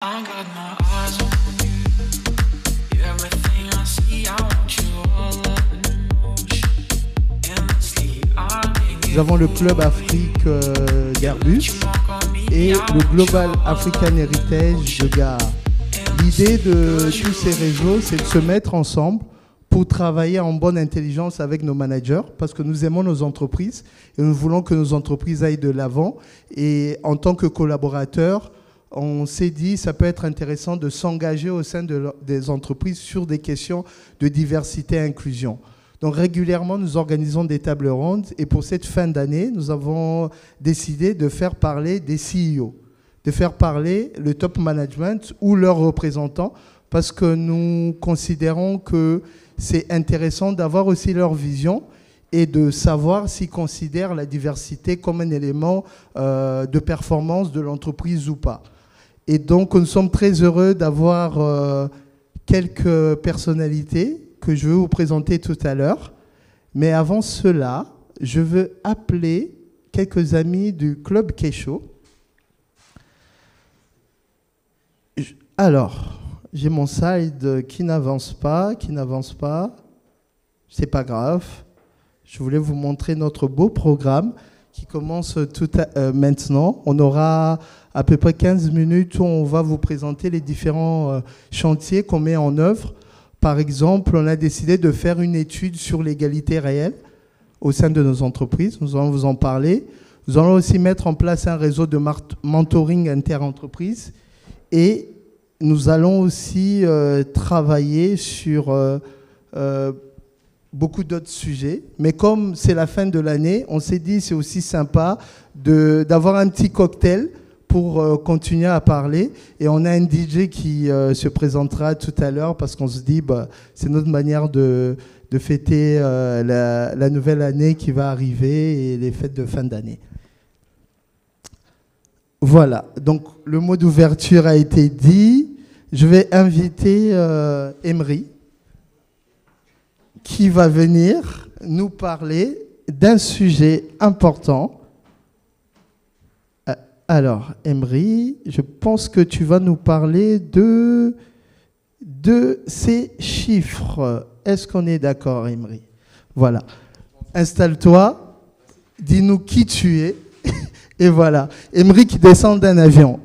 I got my eyes on you. Everything I see, I want you all in motion. Endlessly, Nous avons le Club Afrique d'Airbus et le Global African Heritage de Gaha. L'idée de tous ces réseaux, c'est de se mettre ensemble pour travailler en bonne intelligence avec nos managers, parce que nous aimons nos entreprises et nous voulons que nos entreprises aillent de l'avant. Et en tant que collaborateurs, on s'est dit ça peut être intéressant de s'engager au sein des entreprises sur des questions de diversité et inclusion. Donc régulièrement, nous organisons des tables rondes et pour cette fin d'année, nous avons décidé de faire parler des CEO, de faire parler le top management ou leurs représentants, parce que nous considérons que c'est intéressant d'avoir aussi leur vision et de savoir s'ils considèrent la diversité comme un élément de performance de l'entreprise ou pas. Et donc, nous sommes très heureux d'avoir quelques personnalités que je vais vous présenter tout à l'heure. Mais avant cela, je veux appeler quelques amis du Club Kesho. Alors, j'ai mon slide qui n'avance pas. C'est pas grave. Je voulais vous montrer notre beau programme qui commence maintenant. On aura à peu près 15 minutes où on va vous présenter les différents chantiers qu'on met en œuvre. Par exemple, on a décidé de faire une étude sur l'égalité réelle au sein de nos entreprises. Nous allons vous en parler. Nous allons aussi mettre en place un réseau de mentoring inter-entreprise et nous allons aussi travailler sur beaucoup d'autres sujets. Mais comme c'est la fin de l'année, on s'est dit c'est aussi sympa d'avoir un petit cocktail pour continuer à parler. Et on a un DJ qui se présentera tout à l'heure parce qu'on se dit c'est notre manière de fêter la nouvelle année qui va arriver et les fêtes de fin d'année. Voilà, donc le mot d'ouverture a été dit. Je vais inviter Emery qui va venir nous parler d'un sujet important. Alors, Emery, je pense que tu vas nous parler de ces chiffres. Est-ce qu'on est d'accord, Emery? Voilà. Installe-toi, dis-nous qui tu es. Et voilà. Emery qui descend d'un avion.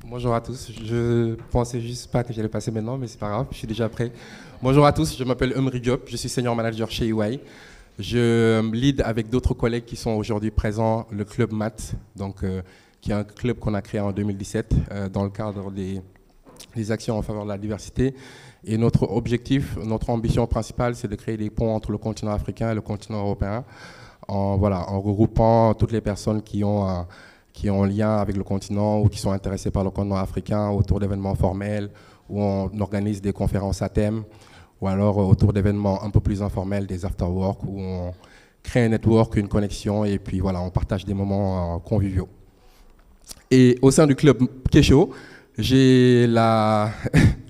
Bonjour à tous, je pensais juste pas que j'allais passer maintenant, mais c'est pas grave, je suis déjà prêt. Bonjour à tous, je m'appelle Emery Diop, je suis senior manager chez EY. Je lead avec d'autres collègues qui sont aujourd'hui présents le club MAT, donc, qui est un club qu'on a créé en 2017 dans le cadre des actions en faveur de la diversité. Et notre objectif, notre ambition principale, c'est de créer des ponts entre le continent africain et le continent européen, en regroupant toutes les personnes qui ont un lien avec le continent ou qui sont intéressés par le continent africain autour d'événements formels où on organise des conférences à thème ou alors autour d'événements un peu plus informels, des after-work où on crée un network, une connexion et puis voilà, on partage des moments conviviaux. Et au sein du club Kesho, j'ai la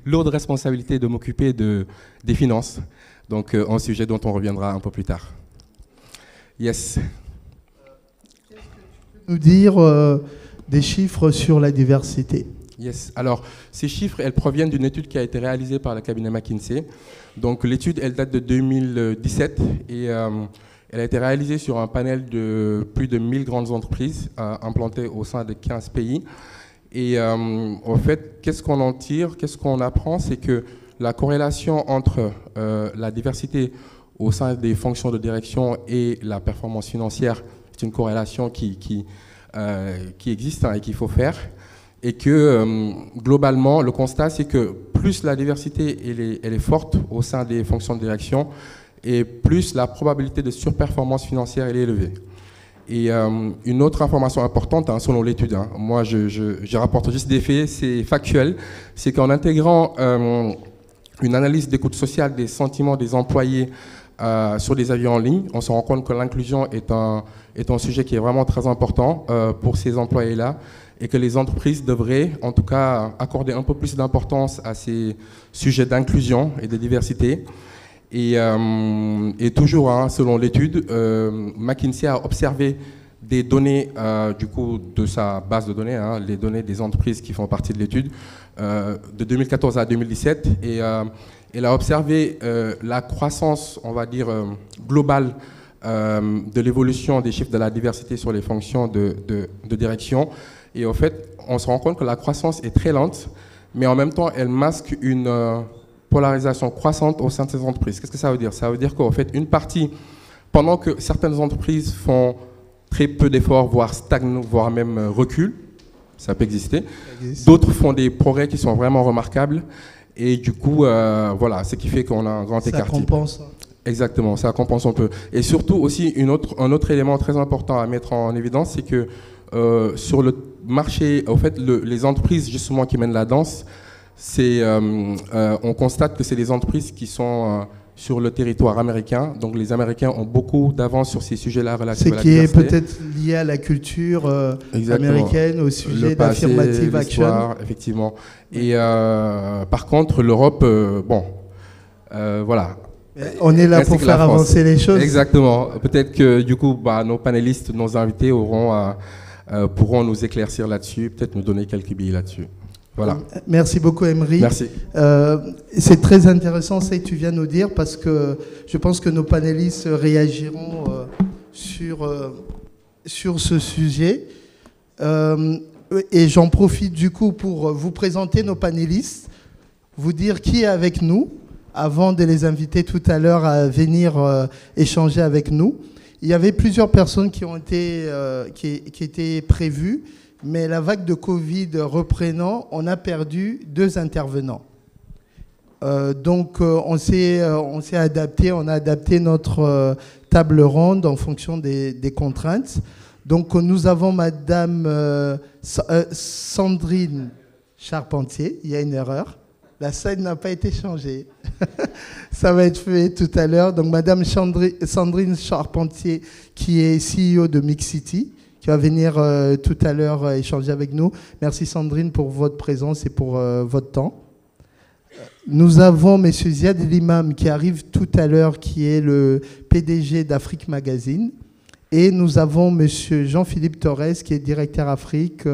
lourde responsabilité de m'occuper des finances, donc un sujet dont on reviendra un peu plus tard. Yes. Nous dire des chiffres sur la diversité. Yes. Alors, ces chiffres, elles proviennent d'une étude qui a été réalisée par le cabinet McKinsey. Donc, l'étude, elle date de 2017 et elle a été réalisée sur un panel de plus de 1000 grandes entreprises implantées au sein de 15 pays. Et en fait, qu'est-ce qu'on en tire, qu'est-ce qu'on apprend, c'est que la corrélation entre la diversité au sein des fonctions de direction et la performance financière, c'est une corrélation qui existe et qu'il faut faire. Et que globalement, le constat, c'est que plus la diversité elle est forte au sein des fonctions de direction, et plus la probabilité de surperformance financière elle est élevée. Et une autre information importante, selon l'étude, moi je rapporte juste des faits, c'est factuel, c'est qu'en intégrant une analyse d'écoute sociale des sentiments des employés sur des avis en ligne, on se rend compte que l'inclusion est un sujet qui est vraiment très important pour ces employés-là et que les entreprises devraient en tout cas accorder un peu plus d'importance à ces sujets d'inclusion et de diversité. Et toujours, selon l'étude, McKinsey a observé des données du coup de sa base de données, hein, les données des entreprises qui font partie de l'étude, de 2014 à 2017, et elle a observé la croissance, on va dire, globale de l'évolution des chiffres de la diversité sur les fonctions de direction. Et en fait, on se rend compte que la croissance est très lente, mais en même temps, elle masque une polarisation croissante au sein de ces entreprises. Qu'est-ce que ça veut dire? Ça veut dire qu'en fait, une partie, pendant que certaines entreprises font très peu d'efforts, voire stagnent, voire même reculent, ça peut exister, d'autres font des progrès qui sont vraiment remarquables, et du coup, voilà, ce qui fait qu'on a un grand écart. Ça compense. Exactement, ça compense un peu. Et surtout aussi, un autre élément très important à mettre en évidence, c'est que sur le marché, en fait, les entreprises justement qui mènent la danse, on constate que c'est des entreprises qui sont sur le territoire américain. Donc les Américains ont beaucoup d'avance sur ces sujets-là relatifs à la diversité. Ce qui est peut-être lié à la culture américaine, au sujet d'affirmative action. Effectivement. Et par contre, l'Europe, voilà. On est là pour faire avancer les choses. Exactement. Peut-être que du coup, nos panélistes, nos invités pourront nous éclaircir là-dessus, peut-être nous donner quelques billes là-dessus. Voilà. Merci beaucoup, Emery. Merci. C'est très intéressant ce que tu viens de nous dire, parce que je pense que nos panélistes réagiront sur ce sujet. Et j'en profite du coup pour vous présenter nos panélistes, vous dire qui est avec nous, avant de les inviter tout à l'heure à venir échanger avec nous. Il y avait plusieurs personnes qui étaient prévues, mais la vague de Covid reprenant, on a perdu 2 intervenants. Donc on s'est adapté, on a adapté notre table ronde en fonction des contraintes. Donc nous avons Madame Sandrine Charpentier, il y a une erreur. La scène n'a pas été changée. Ça va être fait tout à l'heure. Donc, Madame Sandrine Charpentier, qui est CEO de Mixity, qui va venir tout à l'heure échanger avec nous. Merci Sandrine pour votre présence et pour votre temps. Nous avons M. Ziad Limam qui arrive tout à l'heure, qui est le PDG d'Afrique Magazine. Et nous avons M. Jean-Philippe Torres, qui est directeur Afrique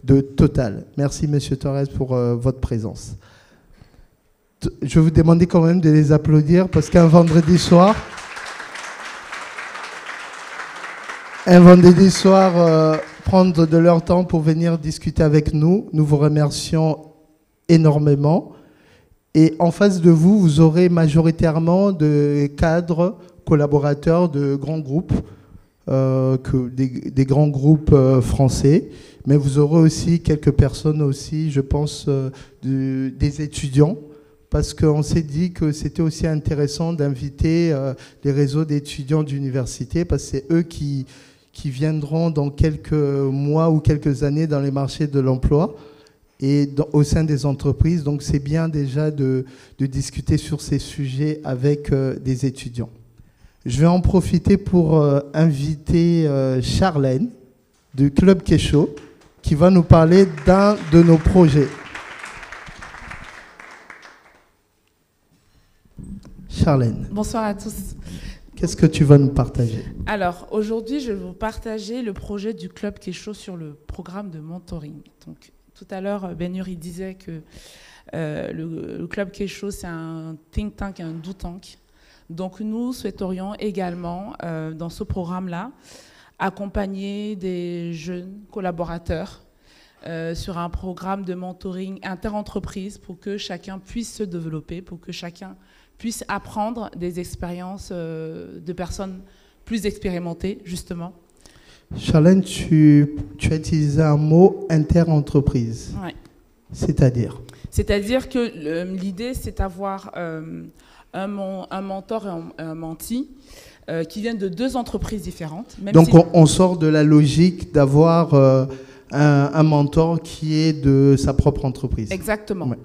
de Total. Merci M. Torres pour votre présence. Je vais vous demander quand même de les applaudir, parce qu'un vendredi soir, prendre de leur temps pour venir discuter avec nous, nous vous remercions énormément. Et en face de vous, vous aurez majoritairement de cadres, collaborateurs de grands groupes, des grands groupes français, mais vous aurez aussi quelques personnes aussi, je pense, des étudiants, parce qu'on s'est dit que c'était aussi intéressant d'inviter les réseaux d'étudiants d'université, parce que c'est eux qui viendront dans quelques mois ou quelques années dans les marchés de l'emploi et au sein des entreprises. Donc c'est bien déjà de discuter sur ces sujets avec des étudiants. Je vais en profiter pour inviter Charlène du Club Kécho, qui va nous parler d'un de nos projets. Charlène. Bonsoir à tous. Qu'est-ce que tu vas nous partager? Alors, aujourd'hui, je vais vous partager le projet du Club Kécho sur le programme de mentoring. Donc, tout à l'heure, Ben-Hur, il disait que le Club Kécho, c'est un think tank, un do tank. Donc, nous souhaiterions également, dans ce programme-là, accompagner des jeunes collaborateurs sur un programme de mentoring inter-entreprise pour que chacun puisse se développer, pour que chacun puisse apprendre des expériences de personnes plus expérimentées, justement. Charlène, tu as utilisé un mot inter-entreprise. Ouais. C'est-à-dire? C'est-à-dire que l'idée, c'est d'avoir un mentor et un menti qui viennent de 2 entreprises différentes. Même donc, si on sort de la logique d'avoir un mentor qui est de sa propre entreprise. Exactement. Ouais.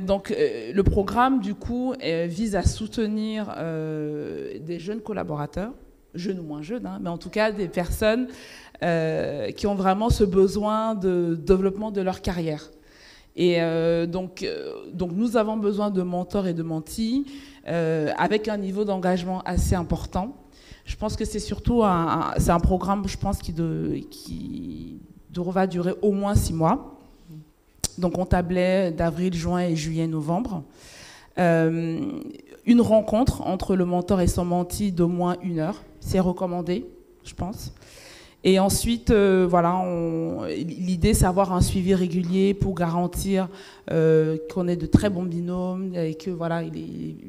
Donc, le programme, du coup, vise à soutenir des jeunes collaborateurs, jeunes ou moins jeunes, hein, mais en tout cas des personnes qui ont vraiment ce besoin de développement de leur carrière. Et donc, nous avons besoin de mentors et de mentis avec un niveau d'engagement assez important. Je pense que c'est surtout c'est un programme, je pense, qui va durer au moins 6 mois. Donc on tablait d'avril, juin et juillet, novembre. Une rencontre entre le mentor et son menti d'au moins 1 heure, c'est recommandé, je pense. Et ensuite, l'idée, c'est d'avoir un suivi régulier pour garantir qu'on ait de très bons binômes et que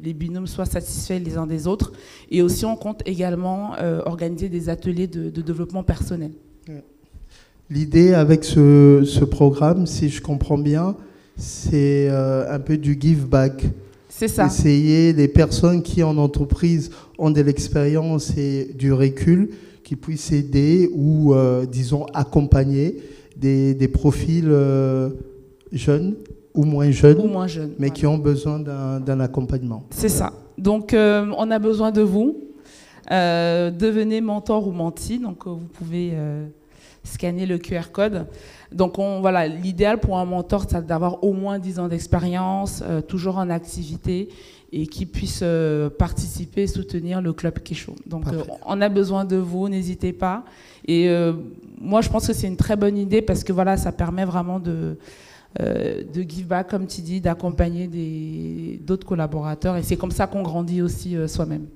les binômes soient satisfaits les uns des autres. Et aussi, on compte également organiser des ateliers de développement personnel. L'idée avec ce programme, si je comprends bien, c'est un peu du give back. C'est ça. Essayer les personnes qui en entreprise ont de l'expérience et du recul, qui puissent aider ou, disons, accompagner des profils jeunes ou moins jeunes, mais qui ont besoin d'un accompagnement. C'est ça. Donc, on a besoin de vous. Devenez mentor ou menti. Donc, vous pouvez scanner le QR code. Donc, l'idéal pour un mentor, c'est d'avoir au moins 10 ans d'expérience, toujours en activité, et qui puisse participer et soutenir le Club Kesho. Donc, on a besoin de vous, n'hésitez pas. Et moi, je pense que c'est une très bonne idée parce que ça permet vraiment de give back, comme tu dis, d'accompagner d'autres collaborateurs. Et c'est comme ça qu'on grandit aussi soi-même.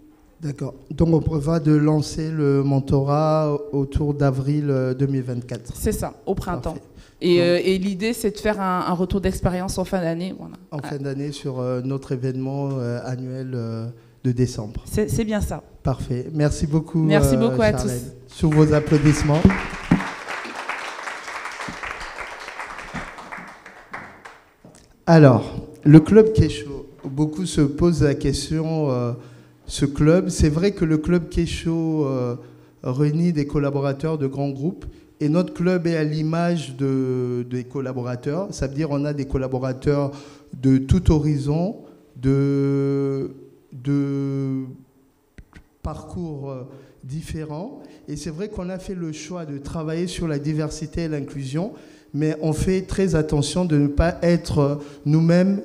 D'accord. Donc, on prévoit de lancer le mentorat autour d'avril 2024. C'est ça, au printemps. Et l'idée, c'est de faire un retour d'expérience en fin d'année. Voilà. En fin d'année sur notre événement annuel de décembre. C'est bien ça. Parfait. Merci beaucoup. Merci beaucoup à Charlène. tous. Sous vos applaudissements. Alors, le Club Kesho. Beaucoup se posent la question... ce club, c'est vrai que le Club Kesho réunit des collaborateurs de grands groupes et notre club est à l'image des collaborateurs. Ça veut dire qu'on a des collaborateurs de tout horizon, de parcours différents. Et c'est vrai qu'on a fait le choix de travailler sur la diversité et l'inclusion, mais on fait très attention de ne pas être nous-mêmes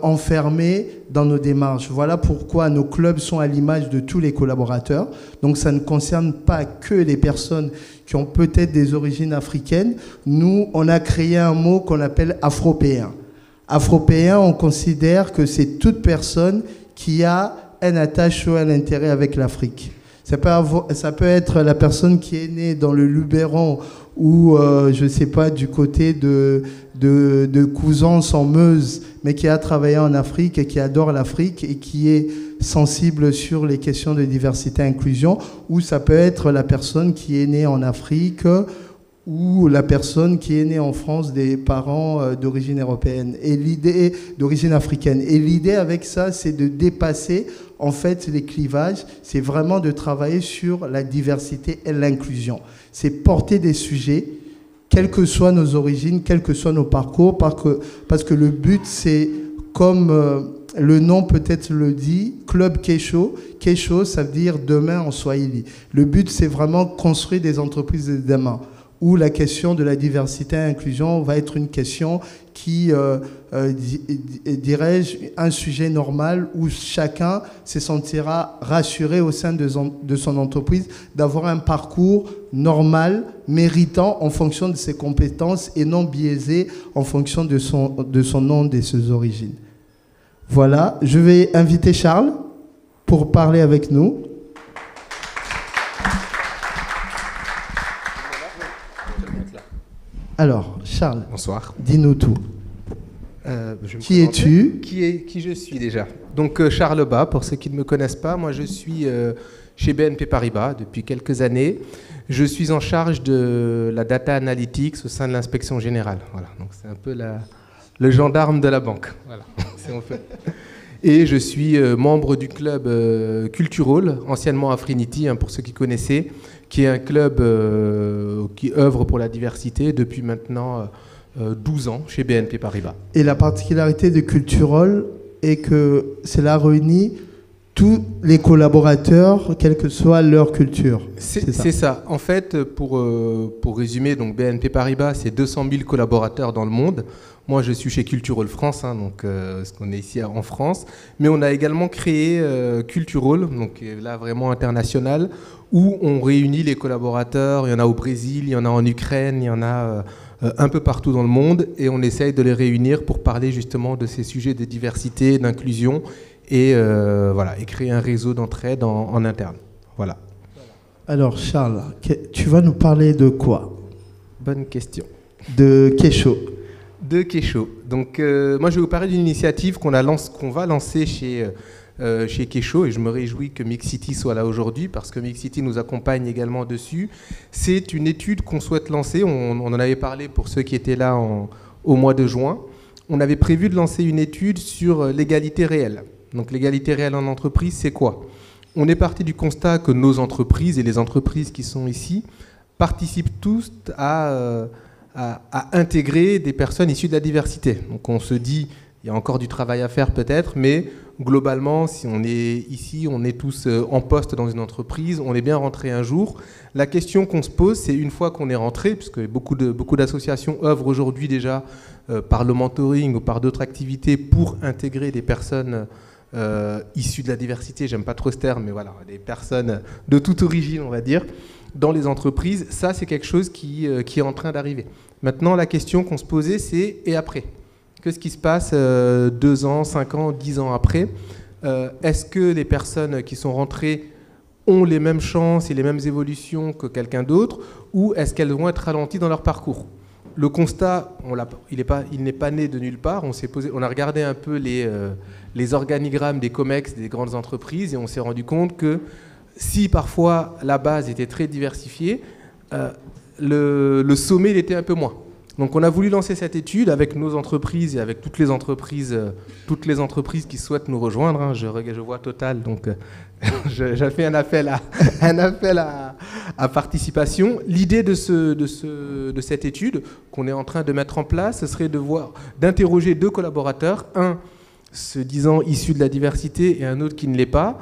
enfermés dans nos démarches. Voilà pourquoi nos clubs sont à l'image de tous les collaborateurs. Donc ça ne concerne pas que les personnes qui ont peut-être des origines africaines. Nous, on a créé un mot qu'on appelle afropéen. Afropéen, on considère que c'est toute personne qui a un attache ou un intérêt avec l'Afrique. Ça peut être la personne qui est née dans le Luberon ou, je ne sais pas, du côté de Couzance en Meuse, mais qui a travaillé en Afrique et qui adore l'Afrique et qui est sensible sur les questions de diversité et inclusion. Ou ça peut être la personne qui est née en Afrique ou la personne qui est née en France des parents d'origine européenne et l'idée d'origine africaine. Et l'idée avec ça, c'est de dépasser en fait les clivages, c'est vraiment de travailler sur la diversité et l'inclusion. C'est porter des sujets, quelles que soient nos origines, quels que soient nos parcours, parce que le but, c'est comme le nom peut-être le dit, Club Kesho. Kesho, ça veut dire demain en swahili. Le but, c'est vraiment construire des entreprises de demain, où la question de la diversité et l'inclusion va être une question qui, dirais-je, un sujet normal où chacun se sentira rassuré au sein de son entreprise d'avoir un parcours normal, méritant en fonction de ses compétences et non biaisé en fonction de son nom et de ses origines. Voilà, je vais inviter Charles pour parler avec nous. Alors, Charles, bonsoir. Dis-nous tout. Qui es-tu ? Qui je suis déjà. Donc Charles Bas, pour ceux qui ne me connaissent pas, moi je suis chez BNP Paribas depuis quelques années. Je suis en charge de la data analytics au sein de l'inspection générale. Voilà, donc c'est un peu le gendarme de la banque. Voilà, si on fait. Et je suis membre du club Culturol, anciennement Afrinity, pour ceux qui connaissaient, qui est un club qui œuvre pour la diversité depuis maintenant 12 ans chez BNP Paribas. Et la particularité de Culturol est que cela réunit tous les collaborateurs, quelle que soit leur culture. C'est ça. En fait, pour résumer, donc BNP Paribas, c'est 200 000 collaborateurs dans le monde. Moi, je suis chez Culturall France, donc parce qu'on est ici en France. Mais on a également créé Culturall, donc là vraiment international, où on réunit les collaborateurs. Il y en a au Brésil, il y en a en Ukraine, il y en a un peu partout dans le monde. Et on essaye de les réunir pour parler justement de ces sujets de diversité, d'inclusion. Et créer un réseau d'entraide en interne. Voilà. Alors Charles, tu vas nous parler de quoi? Bonne question. De Kesho. De Kesho. Donc moi je vais vous parler d'une initiative qu'on va lancer chez Kesho, et je me réjouis que Mixity soit là aujourd'hui parce que Mixity nous accompagne également dessus. C'est une étude qu'on souhaite lancer. On en avait parlé pour ceux qui étaient là au mois de juin. On avait prévu de lancer une étude sur l'égalité réelle. Donc l'égalité réelle en entreprise, c'est quoi? On est parti du constat que nos entreprises et les entreprises qui sont ici participent tous à intégrer des personnes issues de la diversité. Donc on se dit, il y a encore du travail à faire peut-être, mais globalement, si on est ici, on est tous en poste dans une entreprise, on est bien rentré un jour. La question qu'on se pose, c'est une fois qu'on est rentré, puisque beaucoup d'associations œuvrent aujourd'hui déjà par le mentoring ou par d'autres activités pour intégrer des personnes issus de la diversité, j'aime pas trop ce terme, mais voilà, des personnes de toute origine, on va dire, dans les entreprises. Ça, c'est quelque chose qui est en train d'arriver. Maintenant, la question qu'on se posait, c'est et après? Qu'est-ce qui se passe 2 ans, 5 ans, 10 ans après? Est-ce que les personnes qui sont rentrées ont les mêmes chances et les mêmes évolutions que quelqu'un d'autre, ou est-ce qu'elles vont être ralenties dans leur parcours? Le constat, il n'est pas né de nulle part. On a regardé un peu les organigrammes des COMEX des grandes entreprises et on s'est rendu compte que si parfois la base était très diversifiée, le sommet l'était un peu moins. Donc on a voulu lancer cette étude avec nos entreprises et avec toutes les entreprises qui souhaitent nous rejoindre. Je vois Total, donc j'ai fait un appel à participation. L'idée de cette étude qu'on est en train de mettre en place, ce serait d'interroger 2 collaborateurs, un se disant issu de la diversité et un autre qui ne l'est pas,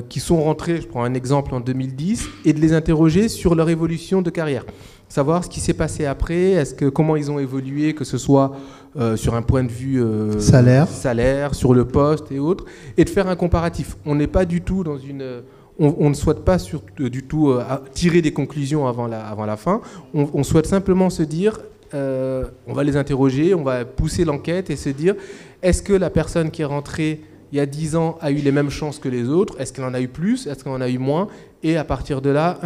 qui sont rentrés, je prends un exemple, en 2010, et de les interroger sur leur évolution de carrière. Savoir ce qui s'est passé après, comment ils ont évolué, que ce soit sur un point de vue salaire, sur le poste et autres, et de faire un comparatif. On n'est pas du tout dans on ne souhaite pas du tout tirer des conclusions avant la fin. On souhaite simplement se dire, on va les interroger, on va pousser l'enquête et se dire, est-ce que la personne qui est rentrée il y a 10 ans a eu les mêmes chances que les autres? Est-ce qu'elle en a eu plus? Est-ce qu'elle en a eu moins? Et à partir de là,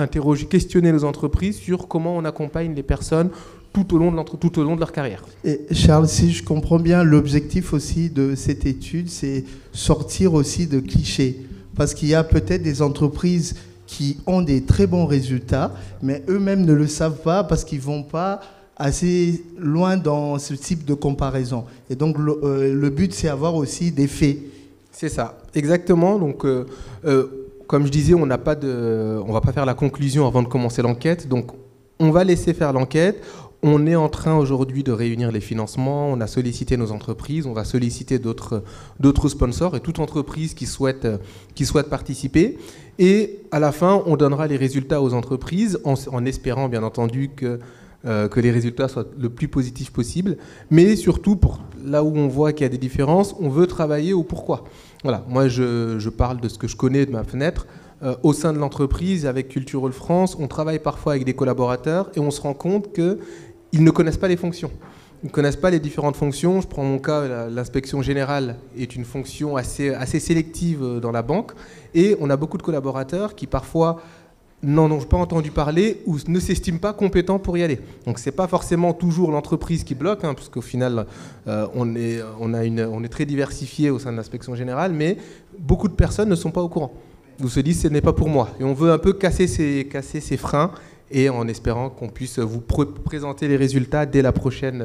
questionner nos entreprises sur comment on accompagne les personnes tout au long de leur carrière. Et Charles, si je comprends bien, l'objectif aussi de cette étude, c'est sortir aussi de clichés. Parce qu'il y a peut-être des entreprises qui ont des très bons résultats, mais eux-mêmes ne le savent pas parce qu'ils ne vont pas assez loin dans ce type de comparaison. Et donc, le but, c'est avoir aussi des faits. C'est ça, exactement. Donc, comme je disais, on va pas faire la conclusion avant de commencer l'enquête. Donc, on va laisser faire l'enquête. On est en train aujourd'hui de réunir les financements. On a sollicité nos entreprises. On va solliciter d'autres sponsors et toute entreprise qui souhaite participer. Et à la fin, on donnera les résultats aux entreprises en espérant, bien entendu, que les résultats soient le plus positifs possible. Mais surtout, là où on voit qu'il y a des différences, on veut travailler au pourquoi. Voilà, moi je parle de ce que je connais de ma fenêtre. Au sein de l'entreprise, avec Culturall France, on travaille parfois avec des collaborateurs et on se rend compte qu'ils ne connaissent pas les fonctions. Ils ne connaissent pas les différentes fonctions. Je prends mon cas, l'inspection générale est une fonction assez sélective dans la banque. Et on a beaucoup de collaborateurs qui parfois n'en ont pas entendu parler ou ne s'estiment pas compétents pour y aller. Donc ce n'est pas forcément toujours l'entreprise qui bloque, puisqu'au final, on est très diversifié au sein de l'inspection générale, mais beaucoup de personnes ne sont pas au courant. Vous se dites, ce n'est pas pour moi. Et on veut un peu casser ces freins, et en espérant qu'on puisse vous présenter les résultats dès la prochaine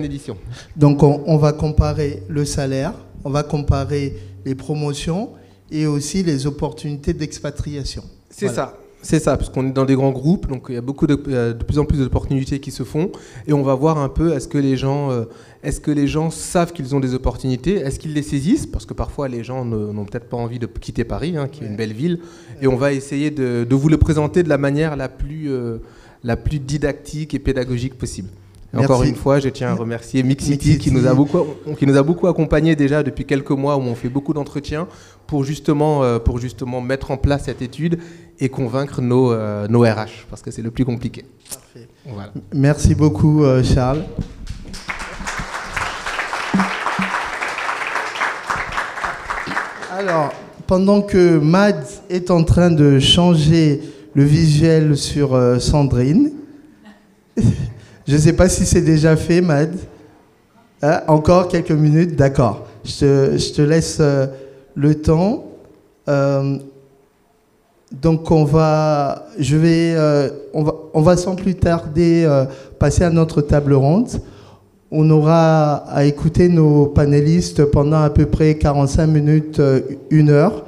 édition. Donc on va comparer le salaire, on va comparer les promotions et aussi les opportunités d'expatriation. C'est ça. C'est ça, parce qu'on est dans des grands groupes, donc il y a de plus en plus d'opportunités qui se font, et on va voir un peu est-ce que les gens savent qu'ils ont des opportunités, est-ce qu'ils les saisissent, parce que parfois les gens n'ont peut-être pas envie de quitter Paris, qui est une belle ville, et on va essayer de vous le présenter de la manière la plus didactique et pédagogique possible. Et encore une fois, je tiens à remercier Mixity qui nous a beaucoup accompagnés déjà depuis quelques mois où on fait beaucoup d'entretiens pour justement mettre en place cette étude et convaincre nos RH, parce que c'est le plus compliqué. Parfait. Voilà. Merci beaucoup, Charles. Alors, pendant que Mad est en train de changer le visuel sur Sandrine, je ne sais pas si c'est déjà fait, Mad. Encore quelques minutes, d'accord. Je te laisse le temps. Donc on va sans plus tarder passer à notre table ronde. On aura à écouter nos panélistes pendant à peu près 45 minutes, 1 heure.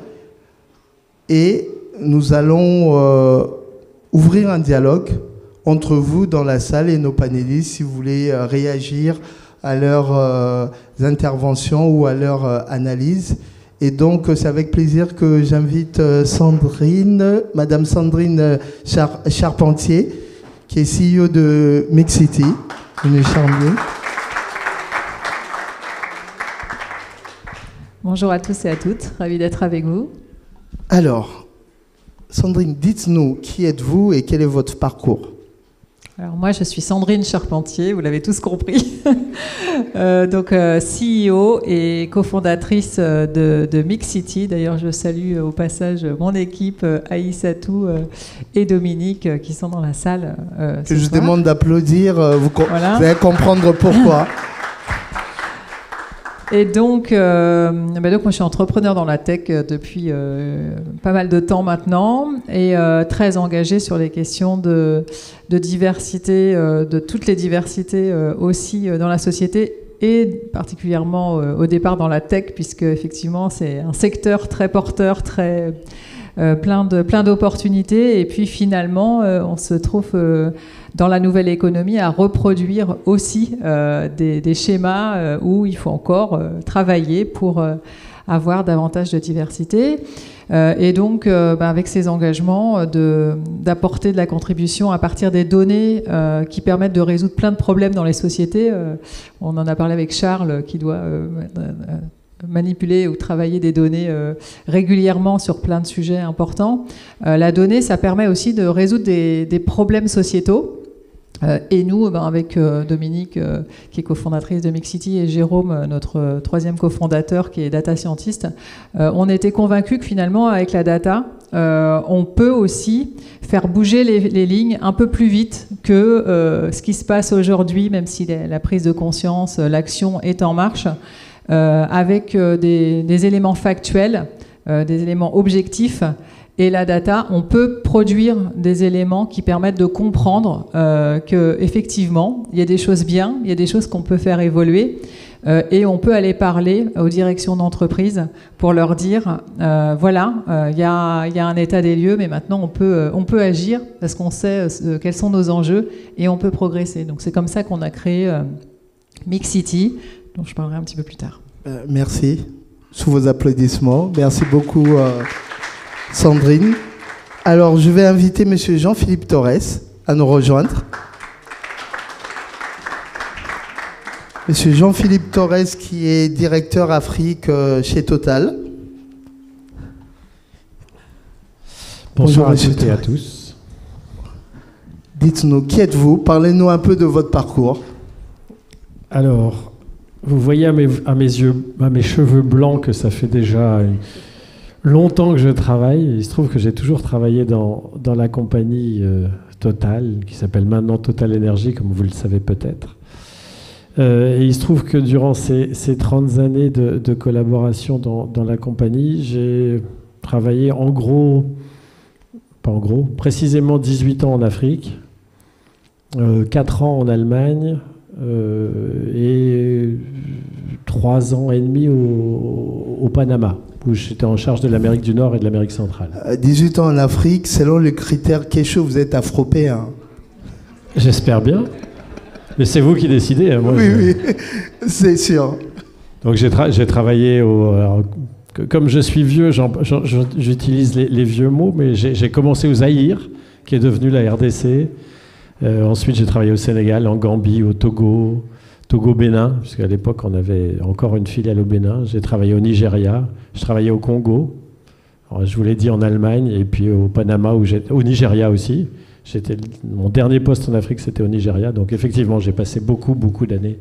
Et nous allons ouvrir un dialogue entre vous dans la salle et nos panélistes si vous voulez réagir à leurs interventions ou à leur analyse. Et donc, c'est avec plaisir que j'invite Madame Sandrine Charpentier, qui est CEO de Mixity. Venez, Charmier. Bonjour à tous et à toutes, ravi d'être avec vous. Alors, Sandrine, dites-nous qui êtes-vous et quel est votre parcours ? Alors moi, je suis Sandrine Charpentier, vous l'avez tous compris. Donc CEO et cofondatrice de Mixity. D'ailleurs, je salue au passage mon équipe, Aïssatou et Dominique, qui sont dans la salle. Que je demande d'applaudir, vous allez comprendre pourquoi. Et donc moi je suis entrepreneur dans la tech depuis pas mal de temps maintenant et très engagée sur les questions de diversité, de toutes les diversités aussi dans la société et particulièrement au départ dans la tech, puisque effectivement c'est un secteur très porteur, très plein d'opportunités, et puis finalement on se trouve dans la nouvelle économie à reproduire aussi des schémas où il faut encore travailler pour avoir davantage de diversité. Et donc, avec ces engagements, d'apporter de la contribution à partir des données qui permettent de résoudre plein de problèmes dans les sociétés. On en a parlé avec Charles, qui doit manipuler ou travailler des données régulièrement sur plein de sujets importants. La donnée, ça permet aussi de résoudre des problèmes sociétaux. Et nous, avec Dominique, qui est cofondatrice de Mixity, et Jérôme, notre troisième cofondateur, qui est data scientist, on était convaincus que finalement, avec la data, on peut aussi faire bouger les lignes un peu plus vite que ce qui se passe aujourd'hui, même si la prise de conscience, l'action est en marche, avec des éléments factuels, des éléments objectifs. Et la data, on peut produire des éléments qui permettent de comprendre qu'effectivement, il y a des choses bien, il y a des choses qu'on peut faire évoluer, et on peut aller parler aux directions d'entreprise pour leur dire, voilà, il y a un état des lieux, mais maintenant on peut agir parce qu'on sait quels sont nos enjeux et on peut progresser. Donc c'est comme ça qu'on a créé Mixity, dont je parlerai un petit peu plus tard. Merci. Sous vos applaudissements. Merci beaucoup. Sandrine. Alors, je vais inviter M. Jean-Philippe Torres à nous rejoindre. M. Jean-Philippe Torres, qui est directeur Afrique chez Total. Bonjour à toutes et à tous. Dites-nous, qui êtes-vous? Parlez-nous un peu de votre parcours. Alors, vous voyez à mes yeux, à mes cheveux blancs, que ça fait déjà longtemps que je travaille. Il se trouve que j'ai toujours travaillé dans la compagnie Total, qui s'appelle maintenant Total Energy, comme vous le savez peut-être. Et il se trouve que durant ces 30 années de collaboration dans la compagnie, j'ai travaillé précisément 18 ans en Afrique, 4 ans en Allemagne et 3 ans et demi au Panama. où j'étais en charge de l'Amérique du Nord et de l'Amérique centrale. 18 ans en Afrique, selon le critère Kécho, vous êtes afropéen. J'espère bien. Mais c'est vous qui décidez. Hein, moi, oui, c'est sûr. Donc j'ai travaillé alors, comme je suis vieux, j'utilise les vieux mots, mais j'ai commencé au Zaïre, qui est devenu la RDC. Ensuite, j'ai travaillé au Sénégal, en Gambie, au Togo, Bénin, puisqu'à l'époque, on avait encore une filiale au Bénin. J'ai travaillé au Nigeria, je travaillais au Congo. Alors, je vous l'ai dit, en Allemagne, et puis au Panama, au Nigeria aussi. Mon dernier poste en Afrique, c'était au Nigeria. Donc effectivement, j'ai passé beaucoup d'années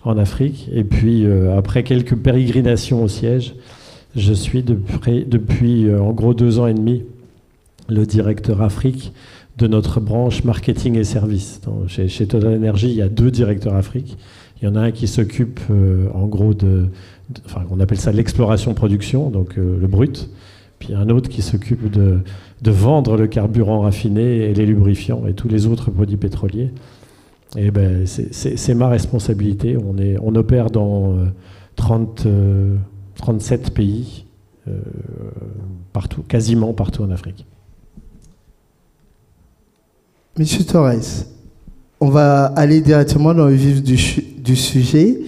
en Afrique. Et puis, après quelques pérégrinations au siège, je suis depuis en gros 2 ans et demi le directeur Afrique de notre branche marketing et services. Chez Total Energy, il y a 2 directeurs Afrique. Il y en a un qui s'occupe en gros on appelle ça l'exploration-production, donc le brut. Puis un autre qui s'occupe de vendre le carburant raffiné et les lubrifiants et tous les autres produits pétroliers. Et ben, c'est ma responsabilité. On opère dans 37 pays, quasiment partout en Afrique. Monsieur Torres, on va aller directement dans le vif du sujet.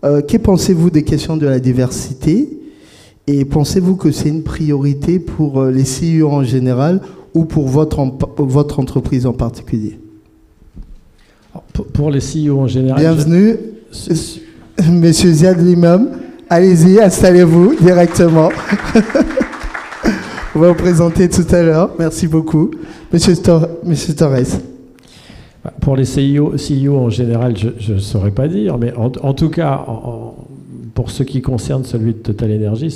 Que pensez-vous des questions de la diversité? Et pensez-vous que c'est une priorité pour les CEO en général ou pour votre entreprise en particulier? Pour les CEO en général... Bienvenue, Monsieur Ziad Limam. Allez-y, installez-vous directement. On va vous présenter tout à l'heure. Merci beaucoup. Monsieur Torres. Pour les CEO en général, je ne saurais pas dire, mais en tout cas... Pour ce qui concerne celui de Total Energy,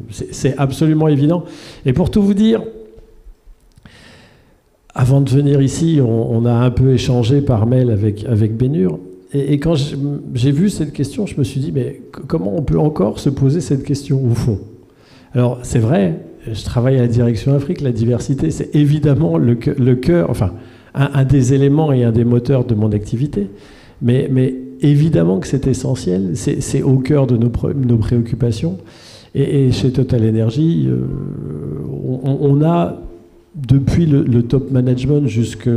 c'est absolument évident. Et pour tout vous dire, avant de venir ici, on a un peu échangé par mail avec Bénur. Et quand j'ai vu cette question, je me suis dit, mais comment on peut encore se poser cette question au fond? Alors, c'est vrai, je travaille à la direction Afrique, la diversité, c'est évidemment le cœur, enfin, un des éléments et un des moteurs de mon activité. Mais évidemment que c'est essentiel, c'est au cœur de nos préoccupations. Et chez Total Energy, on a, depuis le top management jusqu'à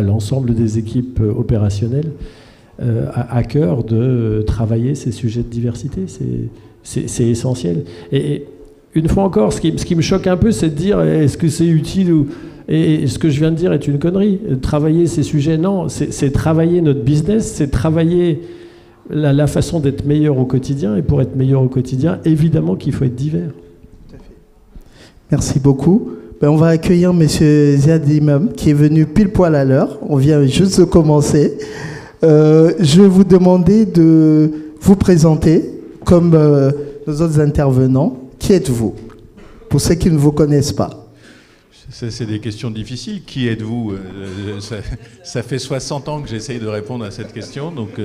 l'ensemble des équipes opérationnelles, à cœur de travailler ces sujets de diversité. C'est essentiel. Et une fois encore, ce qui me choque un peu, c'est de dire est-ce que c'est utile et ce que je viens de dire est une connerie. Travailler ces sujets, non, c'est travailler notre business, c'est travailler la façon d'être meilleur au quotidien. Et pour être meilleur au quotidien, évidemment qu'il faut être divers. Tout à fait. Merci beaucoup. On va accueillir M. Ziad Limam, qui est venu pile poil à l'heure. On vient juste de commencer. Je vais vous demander de vous présenter comme nos autres intervenants. Qui êtes-vous? Pour ceux qui ne vous connaissent pas. C'est des questions difficiles. Qui êtes-vous? Ça fait 60 ans que j'essaye de répondre à cette question. Donc,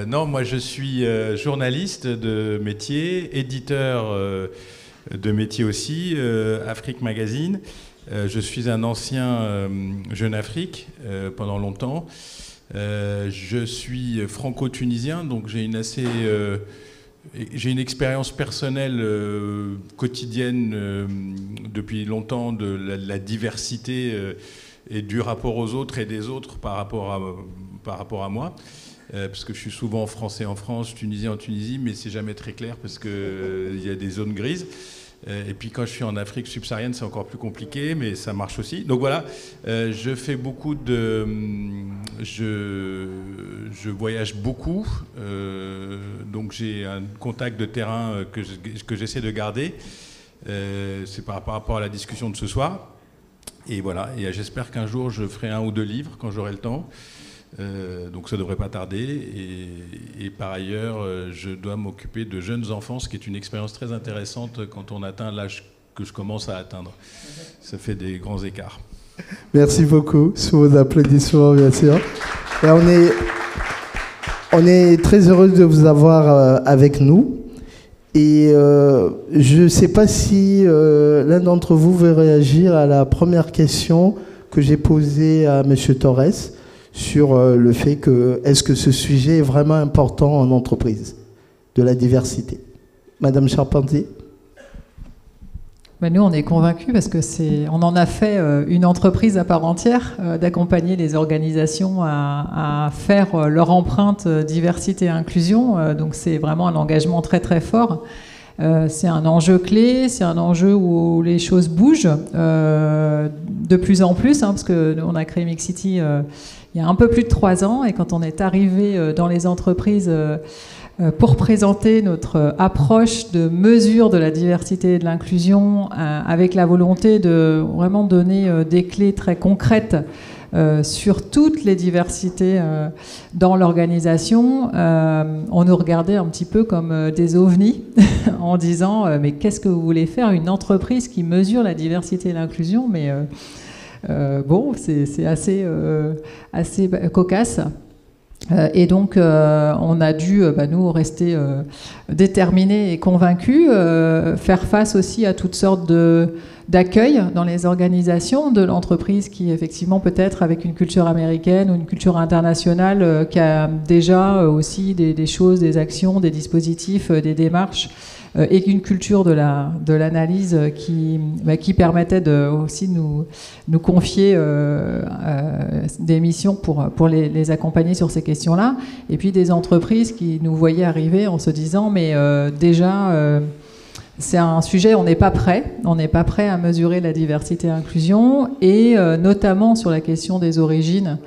non, moi je suis journaliste de métier, éditeur de métier aussi, Afrique Magazine. Je suis un ancien Jeune Afrique pendant longtemps. Je suis franco-tunisien, donc j'ai une expérience personnelle quotidienne depuis longtemps de la diversité et du rapport aux autres et des autres par rapport à moi. Parce que je suis souvent français en France, tunisien en Tunisie, mais c'est jamais très clair parce qu'il y a des zones grises. Et puis quand je suis en Afrique subsaharienne, c'est encore plus compliqué, mais ça marche aussi. Donc voilà, je fais beaucoup de... Je voyage beaucoup, donc j'ai un contact de terrain que j'essaie de garder. C'est par rapport à la discussion de ce soir. Et voilà, et j'espère qu'un jour je ferai 1 ou 2 livres quand j'aurai le temps. Donc ça ne devrait pas tarder. Et par ailleurs, je dois m'occuper de jeunes enfants, ce qui est une expérience très intéressante quand on atteint l'âge que je commence à atteindre. Ça fait des grands écarts. Merci beaucoup, sous vos applaudissements bien sûr. Et on est très heureux de vous avoir avec nous. Et je ne sais pas si l'un d'entre vous veut réagir à la première question que j'ai posée à M. Torres sur le fait que est-ce que ce sujet est vraiment important en entreprise, de la diversité. Madame Charpentier. Ben nous, on est convaincus parce que on en a fait une entreprise à part entière, d'accompagner les organisations à faire leur empreinte diversité et inclusion. Donc c'est vraiment un engagement très très fort. C'est un enjeu clé, c'est un enjeu où les choses bougent de plus en plus, parce que on a créé Mixity il y a un peu plus de 3 ans, et quand on est arrivé dans les entreprises pour présenter notre approche de mesure de la diversité et de l'inclusion, avec la volonté de vraiment donner des clés très concrètes sur toutes les diversités dans l'organisation, on nous regardait un petit peu comme des ovnis en disant mais qu'est-ce que vous voulez faire, une entreprise qui mesure la diversité et l'inclusion, mais bon, c'est assez cocasse. Et donc, on a dû, nous, rester déterminés et convaincus, faire face aussi à toutes sortes d'accueil dans les organisations de l'entreprise qui, effectivement, peut-être avec une culture américaine ou une culture internationale, qui a déjà aussi des choses, des actions, des dispositifs, des démarches, et une culture de l'analyse qui permettait de aussi nous confier des missions pour les accompagner sur ces questions-là. Et puis des entreprises qui nous voyaient arriver en se disant mais déjà c'est un sujet, on n'est pas prêt à mesurer la diversité et l'inclusion, et notamment sur la question des origines.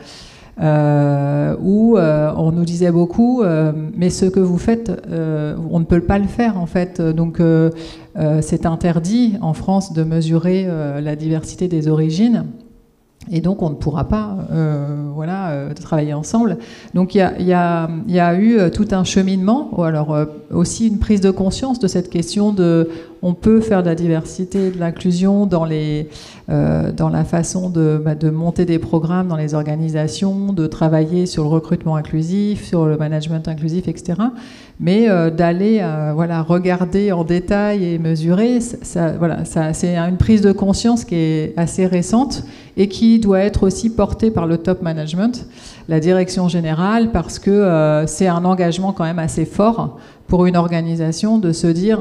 Où on nous disait beaucoup, mais ce que vous faites, on ne peut pas le faire en fait. Donc c'est interdit en France de mesurer la diversité des origines. Et donc, on ne pourra pas travailler ensemble. Donc, il y a eu tout un cheminement, ou alors aussi une prise de conscience de cette question de... On peut faire de la diversité et de l'inclusion dans la façon de monter des programmes dans les organisations, de travailler sur le recrutement inclusif, sur le management inclusif, etc. Mais d'aller regarder en détail et mesurer, c'est une prise de conscience qui est assez récente et qui doit être aussi portée par le top management, la direction générale, parce que c'est un engagement quand même assez fort pour une organisation de se dire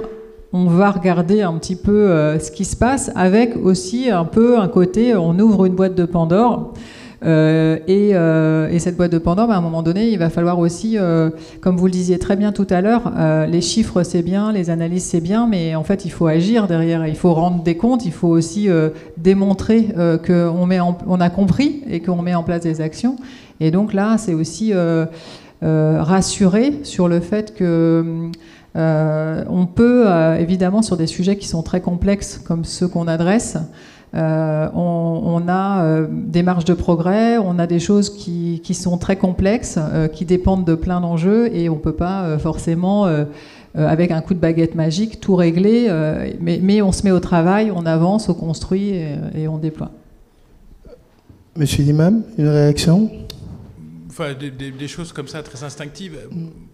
on va regarder un petit peu ce qui se passe, avec aussi un peu un côté on ouvre une boîte de Pandore. Et cette boîte de Pandore, à un moment donné, il va falloir aussi, comme vous le disiez très bien tout à l'heure, les chiffres c'est bien, les analyses c'est bien, mais en fait il faut agir derrière, il faut rendre des comptes, il faut aussi démontrer qu'on a compris et qu'on met en place des actions. Et donc là, c'est aussi rassurer sur le fait que on peut, évidemment, sur des sujets qui sont très complexes comme ceux qu'on adresse, on a des marges de progrès, on a des choses qui sont très complexes, qui dépendent de plein d'enjeux, et on ne peut pas forcément, avec un coup de baguette magique, tout régler, mais on se met au travail, on avance, on construit et on déploie. Monsieur l'imam, une réaction ? Enfin, des choses comme ça, très instinctives,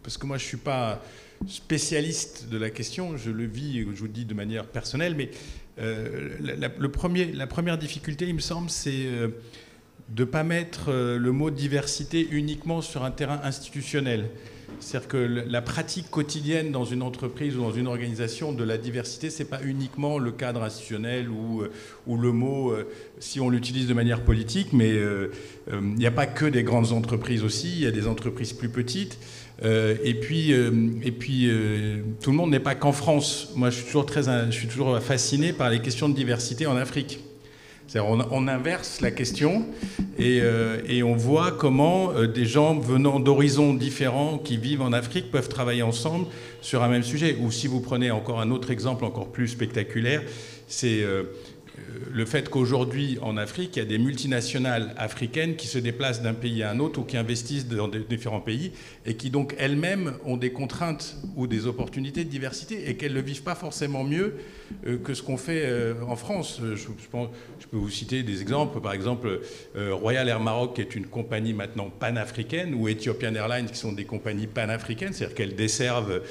parce que moi je ne suis pas spécialiste de la question, je le vis, je vous le dis de manière personnelle, mais la première difficulté, il me semble, c'est de ne pas mettre le mot diversité uniquement sur un terrain institutionnel. C'est-à-dire que la pratique quotidienne dans une entreprise ou dans une organisation de la diversité, ce n'est pas uniquement le cadre institutionnel ou le mot, si on l'utilise de manière politique, mais il n'y a pas que des grandes entreprises aussi, il y a des entreprises plus petites. Et puis, tout le monde n'est pas qu'en France. Moi, je suis toujours fasciné par les questions de diversité en Afrique. C'est-à-dire, on inverse la question et on voit comment des gens venant d'horizons différents qui vivent en Afrique peuvent travailler ensemble sur un même sujet. Ou si vous prenez encore un autre exemple encore plus spectaculaire, c'est le fait qu'aujourd'hui, en Afrique, il y a des multinationales africaines qui se déplacent d'un pays à un autre ou qui investissent dans différents pays et qui donc elles-mêmes ont des contraintes ou des opportunités de diversité et qu'elles ne le vivent pas forcément mieux que ce qu'on fait en France. Je peux vous citer des exemples. Par exemple, Royal Air Maroc, qui est une compagnie maintenant panafricaine, ou Ethiopian Airlines, qui sont des compagnies panafricaines, c'est-à-dire qu'elles desservent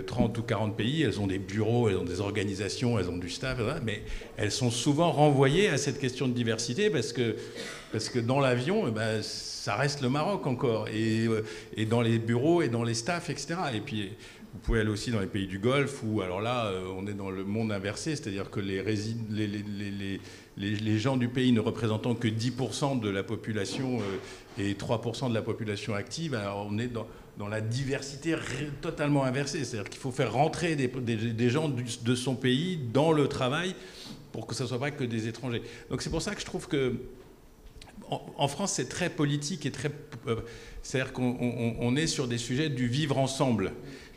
30 ou 40 pays, elles ont des bureaux, elles ont des organisations, elles ont du staff, mais elles sont souvent renvoyées à cette question de diversité parce que dans l'avion, ça reste le Maroc encore, et dans les bureaux et dans les staffs, etc. Et puis, Vous pouvez aller aussi dans les pays du Golfe, où alors là, on est dans le monde inversé, c'est-à-dire que les gens du pays ne représentant que 10% de la population et 3% de la population active, alors on est dans la diversité totalement inversée. C'est-à-dire qu'il faut faire rentrer des gens de son pays dans le travail pour que ce ne soit pas que des étrangers. Donc c'est pour ça que je trouve que en France, c'est très politique et très... c'est-à-dire qu'on est sur des sujets du vivre ensemble,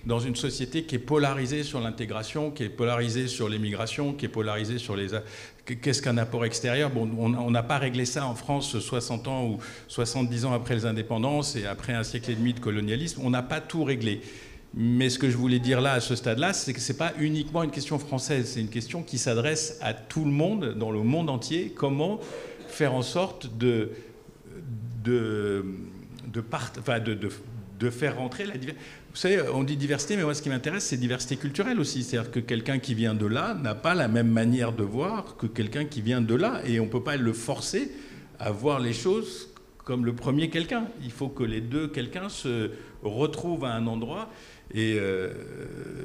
dans une société qui est polarisée sur l'intégration, qui est polarisée sur l'immigration, qui est polarisée sur les... Qu'est-ce qu'un apport extérieur? Bon, on n'a pas réglé ça en France 60 ans ou 70 ans après les indépendances et après un siècle et demi de colonialisme. On n'a pas tout réglé. Mais ce que je voulais dire là, à ce stade-là, c'est que ce n'est pas uniquement une question française, c'est une question qui s'adresse à tout le monde, dans le monde entier. Comment faire en sorte de faire rentrer la diversité. Vous savez, on dit diversité, mais moi ce qui m'intéresse, c'est diversité culturelle aussi. C'est-à-dire que quelqu'un qui vient de là n'a pas la même manière de voir que quelqu'un qui vient de là. Et on ne peut pas le forcer à voir les choses comme le premier quelqu'un. Il faut que les deux quelqu'un se retrouvent à un endroit. Et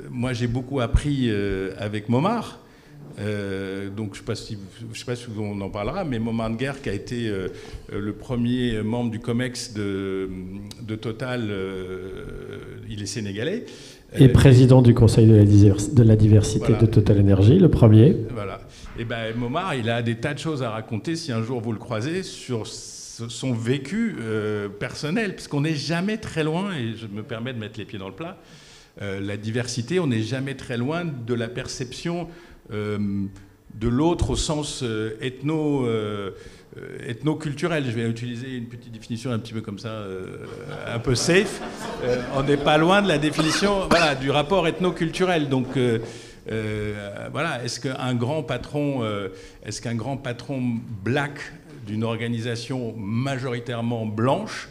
moi, j'ai beaucoup appris avec Momar. Donc je ne sais pas si on en parlera, mais Momar Nguer, qui a été le premier membre du COMEX de Total, il est sénégalais. Et président du Conseil de la diversité voilà. De Total Energy, le premier. Voilà. Et ben Momar, il a des tas de choses à raconter si un jour vous le croisez sur son vécu personnel, parce qu'on n'est jamais très loin, et je me permets de mettre les pieds dans le plat, la diversité, on n'est jamais très loin de la perception de l'autre au sens ethno-culturel. Je vais utiliser une petite définition un petit peu comme ça, un peu safe. On n'est pas loin de la définition du rapport ethno-culturel. Donc voilà, est-ce qu'un grand patron black d'une organisation majoritairement blanche,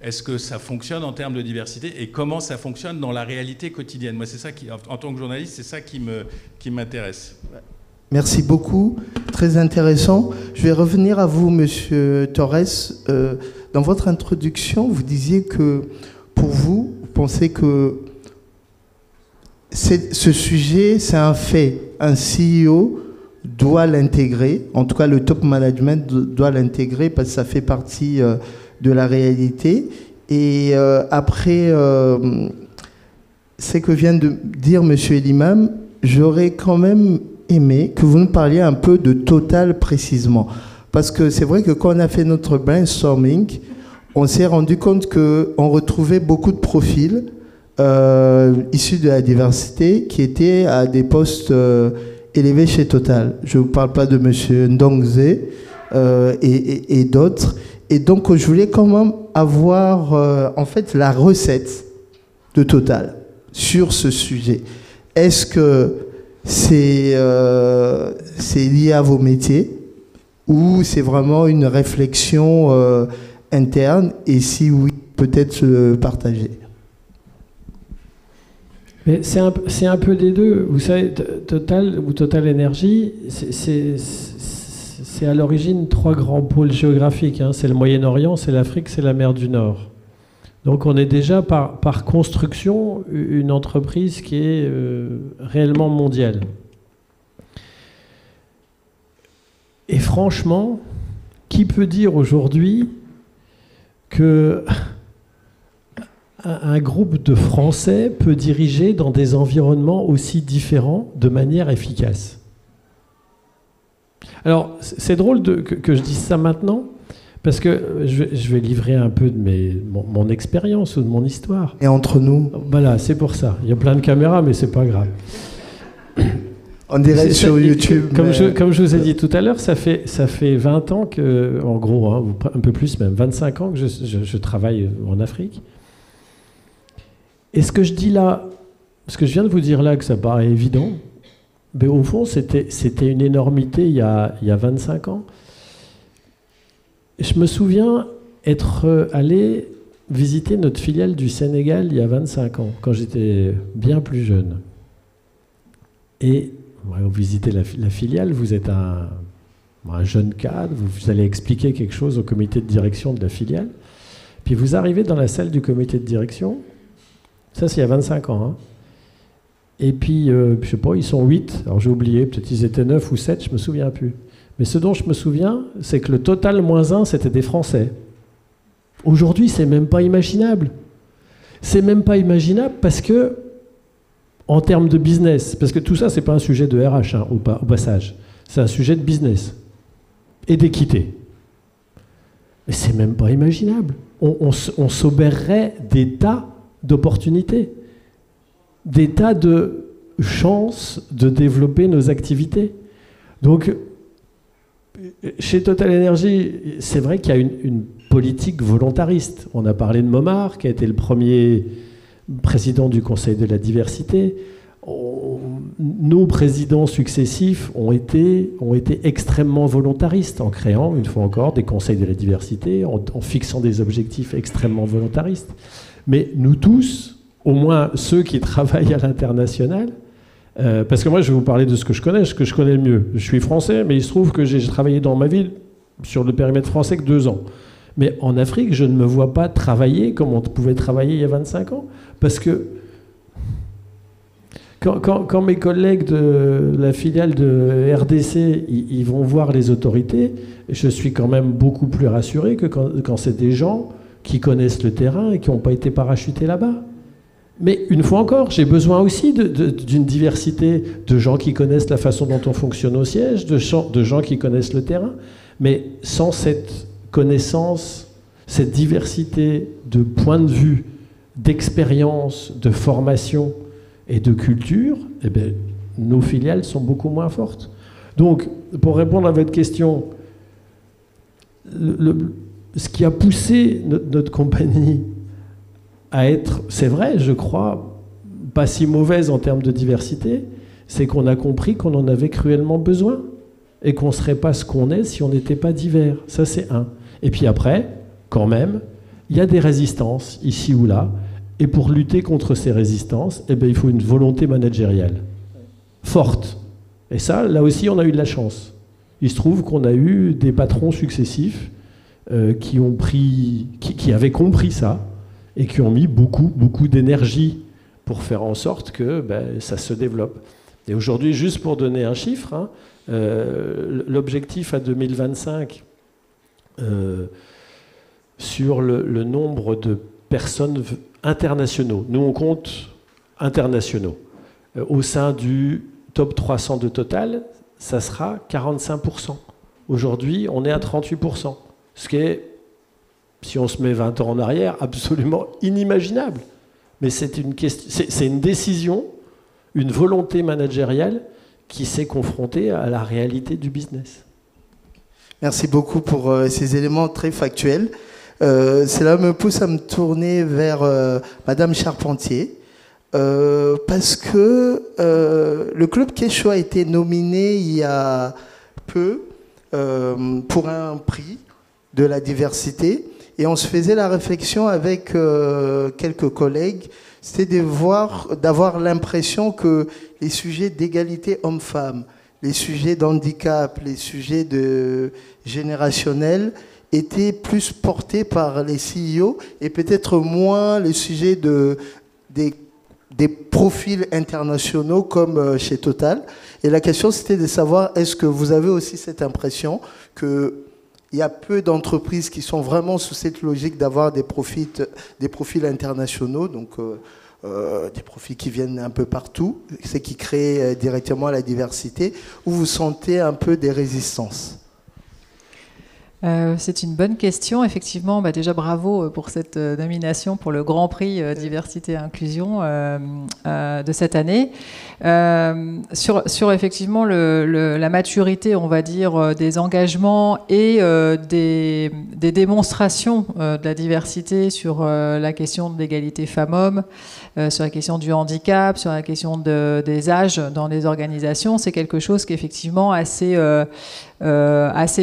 est-ce que ça fonctionne en termes de diversité et comment ça fonctionne dans la réalité quotidienne? Moi, c'est ça qui, en tant que journaliste, c'est ça qui m'intéresse. Merci beaucoup, très intéressant. Je vais revenir à vous, Monsieur Torres. Dans votre introduction, vous disiez que pour vous, vous pensez que ce sujet, c'est un fait. Un CEO doit l'intégrer, en tout cas le top management doit l'intégrer parce que ça fait partie de la réalité. Et après ce que vient de dire M. Elimam, j'aurais quand même aimé que vous nous parliez un peu de Total précisément. Parce que c'est vrai que quand on a fait notre brainstorming, on s'est rendu compte qu'on retrouvait beaucoup de profils issus de la diversité qui étaient à des postes élevés chez Total. Je ne vous parle pas de M. Ndongze et d'autres. Et donc, je voulais quand même avoir, en fait, la recette de Total sur ce sujet. Est-ce que c'est lié à vos métiers ou c'est vraiment une réflexion interne? Et si oui, peut-être le partager. Mais c'est un peu des deux. Vous savez, Total ou Total Energy, c'est à l'origine 3 grands pôles géographiques. Hein. C'est le Moyen-Orient, c'est l'Afrique, c'est la mer du Nord. Donc on est déjà par construction une entreprise qui est réellement mondiale. Et franchement, qui peut dire aujourd'hui que un groupe de Français peut diriger dans des environnements aussi différents de manière efficace? Alors, c'est drôle que je dise ça maintenant, parce que je vais livrer un peu de mon expérience ou de mon histoire. Et entre nous? Voilà, c'est pour ça. Il y a plein de caméras, mais c'est pas grave. On dirait sur YouTube. Comme je vous ai dit tout à l'heure, ça fait 20 ans que, en gros, hein, un peu plus même, 25 ans que je travaille en Afrique. Et ce que je dis là, ce que je viens de vous dire là, que ça paraît évident, mais au fond, c'était une énormité il y a 25 ans. Je me souviens être allé visiter notre filiale du Sénégal il y a 25 ans, quand j'étais bien plus jeune. Et vous visitez la filiale, vous êtes un jeune cadre, vous allez expliquer quelque chose au comité de direction de la filiale, puis vous arrivez dans la salle du comité de direction, ça c'est il y a 25 ans, hein. Et puis, je sais pas, ils sont 8. Alors j'ai oublié, peut-être ils étaient 9 ou 7, je me souviens plus. Mais ce dont je me souviens, c'est que le total moins 1, c'était des Français. Aujourd'hui, c'est même pas imaginable. C'est même pas imaginable parce que, en termes de business, parce que tout ça, c'est pas un sujet de RH, hein, au passage. C'est un sujet de business et d'équité. Mais c'est même pas imaginable. On s'aubererait des tas d'opportunités, des tas de chances de développer nos activités. Donc, chez Total Energy, c'est vrai qu'il y a une politique volontariste. On a parlé de Momar, qui a été le premier président du Conseil de la diversité. Nos présidents successifs ont été extrêmement volontaristes en créant, une fois encore, des conseils de la diversité, en fixant des objectifs extrêmement volontaristes. Mais nous tous, au moins ceux qui travaillent à l'international, parce que moi je vais vous parler de ce que je connais le mieux. Je suis français, mais il se trouve que j'ai travaillé dans ma ville sur le périmètre français que 2 ans. Mais en Afrique, je ne me vois pas travailler comme on pouvait travailler il y a 25 ans. Parce que quand mes collègues de la filiale de RDC, ils vont voir les autorités, je suis quand même beaucoup plus rassuré que quand c'est des gens qui connaissent le terrain et qui n'ont pas été parachutés là-bas. Mais une fois encore, j'ai besoin aussi d'une diversité de gens qui connaissent la façon dont on fonctionne au siège, de gens qui connaissent le terrain. Mais sans cette connaissance, cette diversité de points de vue, d'expérience, de formation et de culture, eh bien, nos filiales sont beaucoup moins fortes. Donc, pour répondre à votre question, ce qui a poussé notre compagnie à être, c'est vrai, je crois, pas si mauvaise en termes de diversité, c'est qu'on a compris qu'on en avait cruellement besoin et qu'on ne serait pas ce qu'on est si on n'était pas divers. Ça, c'est un. Et puis après, quand même, il y a des résistances ici ou là, et pour lutter contre ces résistances, eh bien, il faut une volonté managériale forte. Et ça, là aussi, on a eu de la chance. Il se trouve qu'on a eu des patrons successifs qui avaient compris ça, et qui ont mis beaucoup d'énergie pour faire en sorte que ça se développe. Et aujourd'hui, juste pour donner un chiffre, hein, l'objectif à 2025 sur le nombre de personnes internationaux, nous on compte internationaux, au sein du top 300 de Total, ça sera 45%. Aujourd'hui, on est à 38%, ce qui est, si on se met 20 ans en arrière, absolument inimaginable. Mais c'est une décision, une volonté managériale qui s'est confrontée à la réalité du business. Merci beaucoup pour ces éléments très factuels. Cela me pousse à me tourner vers Madame Charpentier, parce que le Club Kesho a été nominé il y a peu pour un prix de la diversité. Et on se faisait la réflexion avec quelques collègues, c'était d'avoir l'impression que les sujets d'égalité homme-femme, les sujets d'handicap, les sujets générationnels étaient plus portés par les CEO et peut-être moins les sujets des profils internationaux comme chez Total. Et la question, c'était de savoir, est-ce que vous avez aussi cette impression que il y a peu d'entreprises qui sont vraiment sous cette logique d'avoir des profils internationaux, donc des profils qui viennent un peu partout, ce qui crée directement la diversité, ou vous sentez un peu des résistances? C'est une bonne question. Effectivement, déjà bravo pour cette nomination pour le Grand Prix Diversité et Inclusion de cette année. Sur effectivement la maturité, on va dire, des engagements et des démonstrations de la diversité sur la question de l'égalité femmes-hommes, sur la question du handicap, sur la question des âges dans les organisations, c'est quelque chose qui est effectivement assez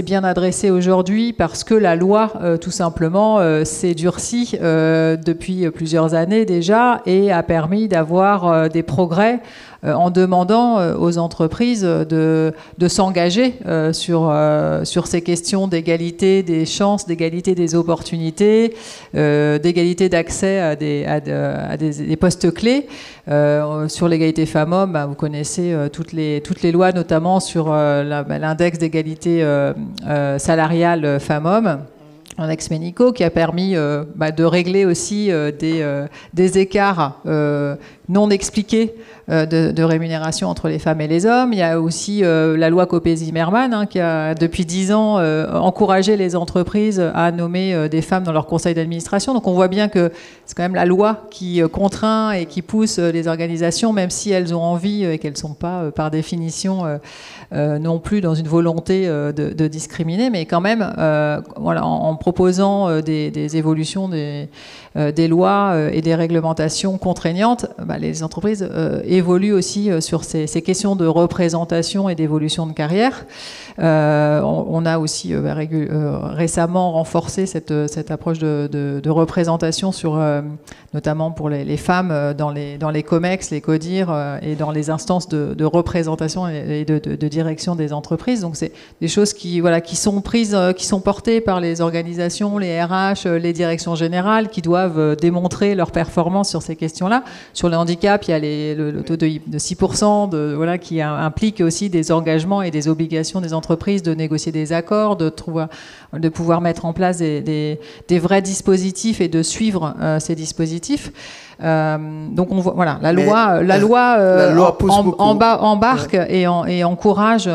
bien adressé aujourd'hui parce que la loi, tout simplement, s'est durcie depuis plusieurs années déjà et a permis d'avoir des progrès en demandant aux entreprises de s'engager sur ces questions d'égalité des chances, d'égalité des opportunités, d'égalité d'accès à des postes clés. Sur l'égalité femmes-hommes, vous connaissez toutes les lois, notamment sur l'index d'égalité salariale femmes-hommes, l'index Ménico, qui a permis de régler aussi des écarts non expliqués de rémunération entre les femmes et les hommes. Il y a aussi la loi Copé-Zimmermann, qui a depuis 10 ans encouragé les entreprises à nommer des femmes dans leur conseil d'administration. Donc on voit bien que c'est quand même la loi qui contraint et qui pousse les organisations, même si elles ont envie et qu'elles ne sont pas par définition non plus dans une volonté de discriminer, mais quand même en proposant des évolutions des lois et des réglementations contraignantes, les entreprises évoluent aussi sur ces questions de représentation et d'évolution de carrière. On a aussi récemment renforcé cette approche de représentation notamment pour les femmes dans les COMEX, les CODIR et dans les instances de représentation et de direction des entreprises. Donc c'est des choses qui sont prises, qui sont portées par les organisations, les RH, les directions générales, qui doivent démontrer leur performance sur ces questions-là. Sur le handicap, il y a le taux de 6% qui implique aussi des engagements et des obligations des entreprises de négocier des accords, de pouvoir mettre en place des vrais dispositifs et de suivre ces dispositifs. Donc on voit, la loi embarque et encourage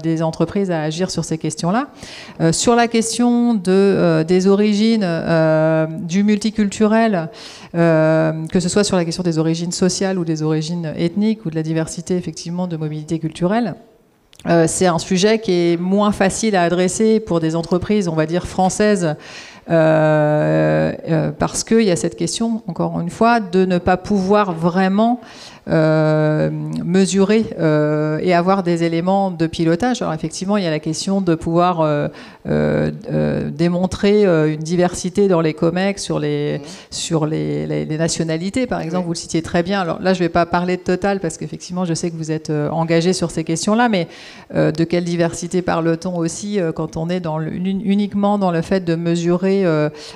des entreprises à agir sur ces questions-là. Sur la question des origines, du multiculturel, que ce soit sur la question des origines sociales ou des origines ethniques ou de la diversité effectivement de mobilité culturelle, c'est un sujet qui est moins facile à adresser pour des entreprises, on va dire, françaises, parce qu'il y a cette question, encore une fois, de ne pas pouvoir vraiment mesurer et avoir des éléments de pilotage. Alors effectivement, il y a la question de pouvoir démontrer une diversité dans les COMEX sur les nationalités, par exemple. Vous le citiez très bien. Alors là, je ne vais pas parler de Total parce qu'effectivement, je sais que vous êtes engagé sur ces questions-là, mais de quelle diversité parle-t-on aussi quand on est uniquement dans le fait de mesurer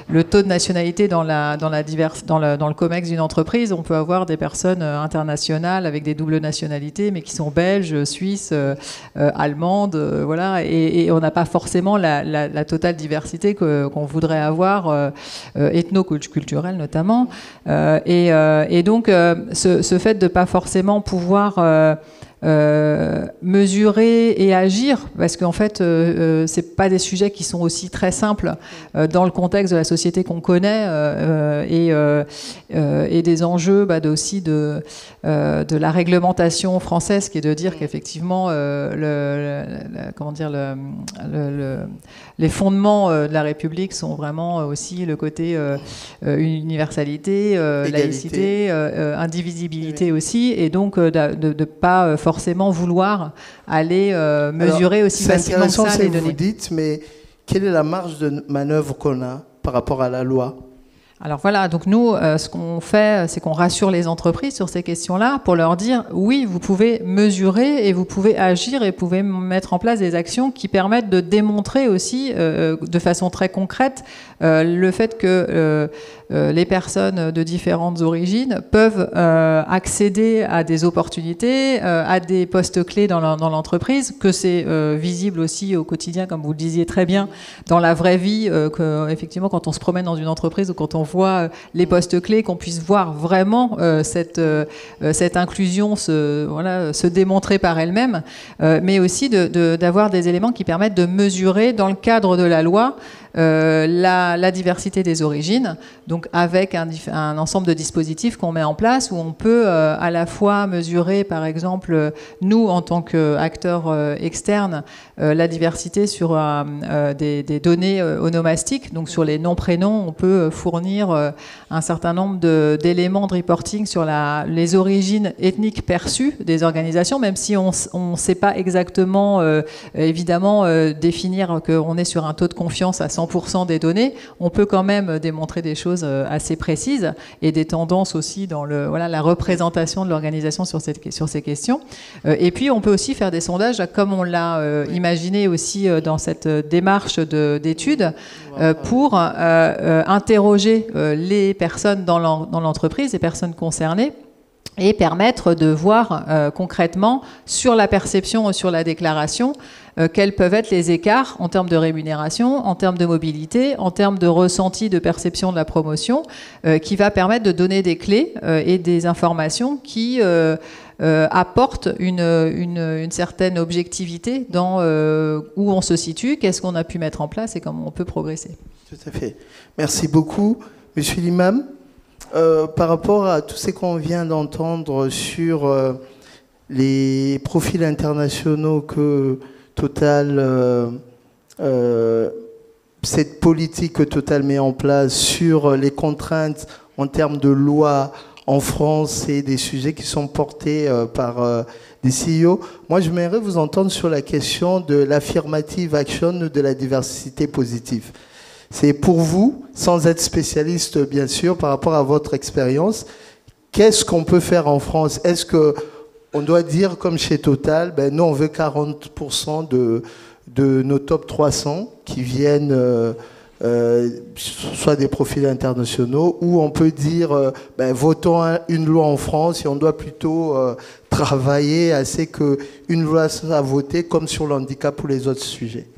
le taux de nationalité dans le COMEX d'une entreprise? On peut avoir des personnes internationales avec des doubles nationalités, mais qui sont belges, suisses, allemandes, et on n'a pas forcément la totale diversité qu'on voudrait avoir, ethno-culturelle notamment. Et donc, ce fait de ne pas forcément pouvoir mesurer et agir, parce qu'en fait, c'est pas des sujets qui sont aussi très simples dans le contexte de la société qu'on connaît et des enjeux aussi de la réglementation française, qui est de dire qu'effectivement, les fondements de la République sont vraiment aussi le côté universalité, laïcité, indivisibilité aussi, et donc de pas forcément vouloir aller mesurer aussi facilement ça, les données. C'est intéressant ce que vous dites, mais quelle est la marge de manœuvre qu'on a par rapport à la loi ? Alors voilà, donc nous, ce qu'on fait, c'est qu'on rassure les entreprises sur ces questions-là pour leur dire, oui, vous pouvez mesurer et vous pouvez agir et vous pouvez mettre en place des actions qui permettent de démontrer aussi, de façon très concrète, le fait que les personnes de différentes origines peuvent accéder à des opportunités, à des postes clés dans l'entreprise, que c'est visible aussi au quotidien, comme vous le disiez très bien, dans la vraie vie, effectivement, quand on se promène dans une entreprise ou quand on voit les postes clés, qu'on puisse voir vraiment cette inclusion se démontrer par elle-même, mais aussi d'avoir des éléments qui permettent de mesurer dans le cadre de la loi la diversité des origines, donc avec un ensemble de dispositifs qu'on met en place où on peut à la fois mesurer, par exemple, nous en tant qu'acteurs externes, la diversité sur des données onomastiques, donc sur les noms-prénoms, on peut fournir un certain nombre d'éléments de reporting sur les origines ethniques perçues des organisations, même si on ne sait pas exactement, évidemment, définir qu'on est sur un taux de confiance à 100%, 100% des données, on peut quand même démontrer des choses assez précises et des tendances aussi dans la représentation de l'organisation sur ces questions. Et puis, on peut aussi faire des sondages, comme on l'a imaginé aussi dans cette démarche d'études, pour interroger les personnes dans l'entreprise, les personnes concernées, et permettre de voir concrètement sur la perception ou sur la déclaration quels peuvent être les écarts en termes de rémunération, en termes de mobilité, en termes de ressenti de perception de la promotion, qui va permettre de donner des clés et des informations qui apportent une certaine objectivité dans où on se situe, qu'est-ce qu'on a pu mettre en place et comment on peut progresser. Tout à fait. Merci beaucoup. Monsieur l'imam, par rapport à tout ce qu'on vient d'entendre sur les profils internationaux que Total, cette politique que Total met en place sur les contraintes en termes de loi en France et des sujets qui sont portés par des CEO, moi j'aimerais vous entendre sur la question de l'affirmative action de la diversité positive. C'est pour vous, sans être spécialiste bien sûr, par rapport à votre expérience, qu'est-ce qu'on peut faire en France? Est-ce qu'on doit dire comme chez Total, ben nous on veut 40% de nos top 300 qui viennent soit des profils internationaux, ou on peut dire ben, votons une loi en France et on doit plutôt travailler à ce qu'une loi soit votée comme sur le handicap ou les autres sujets.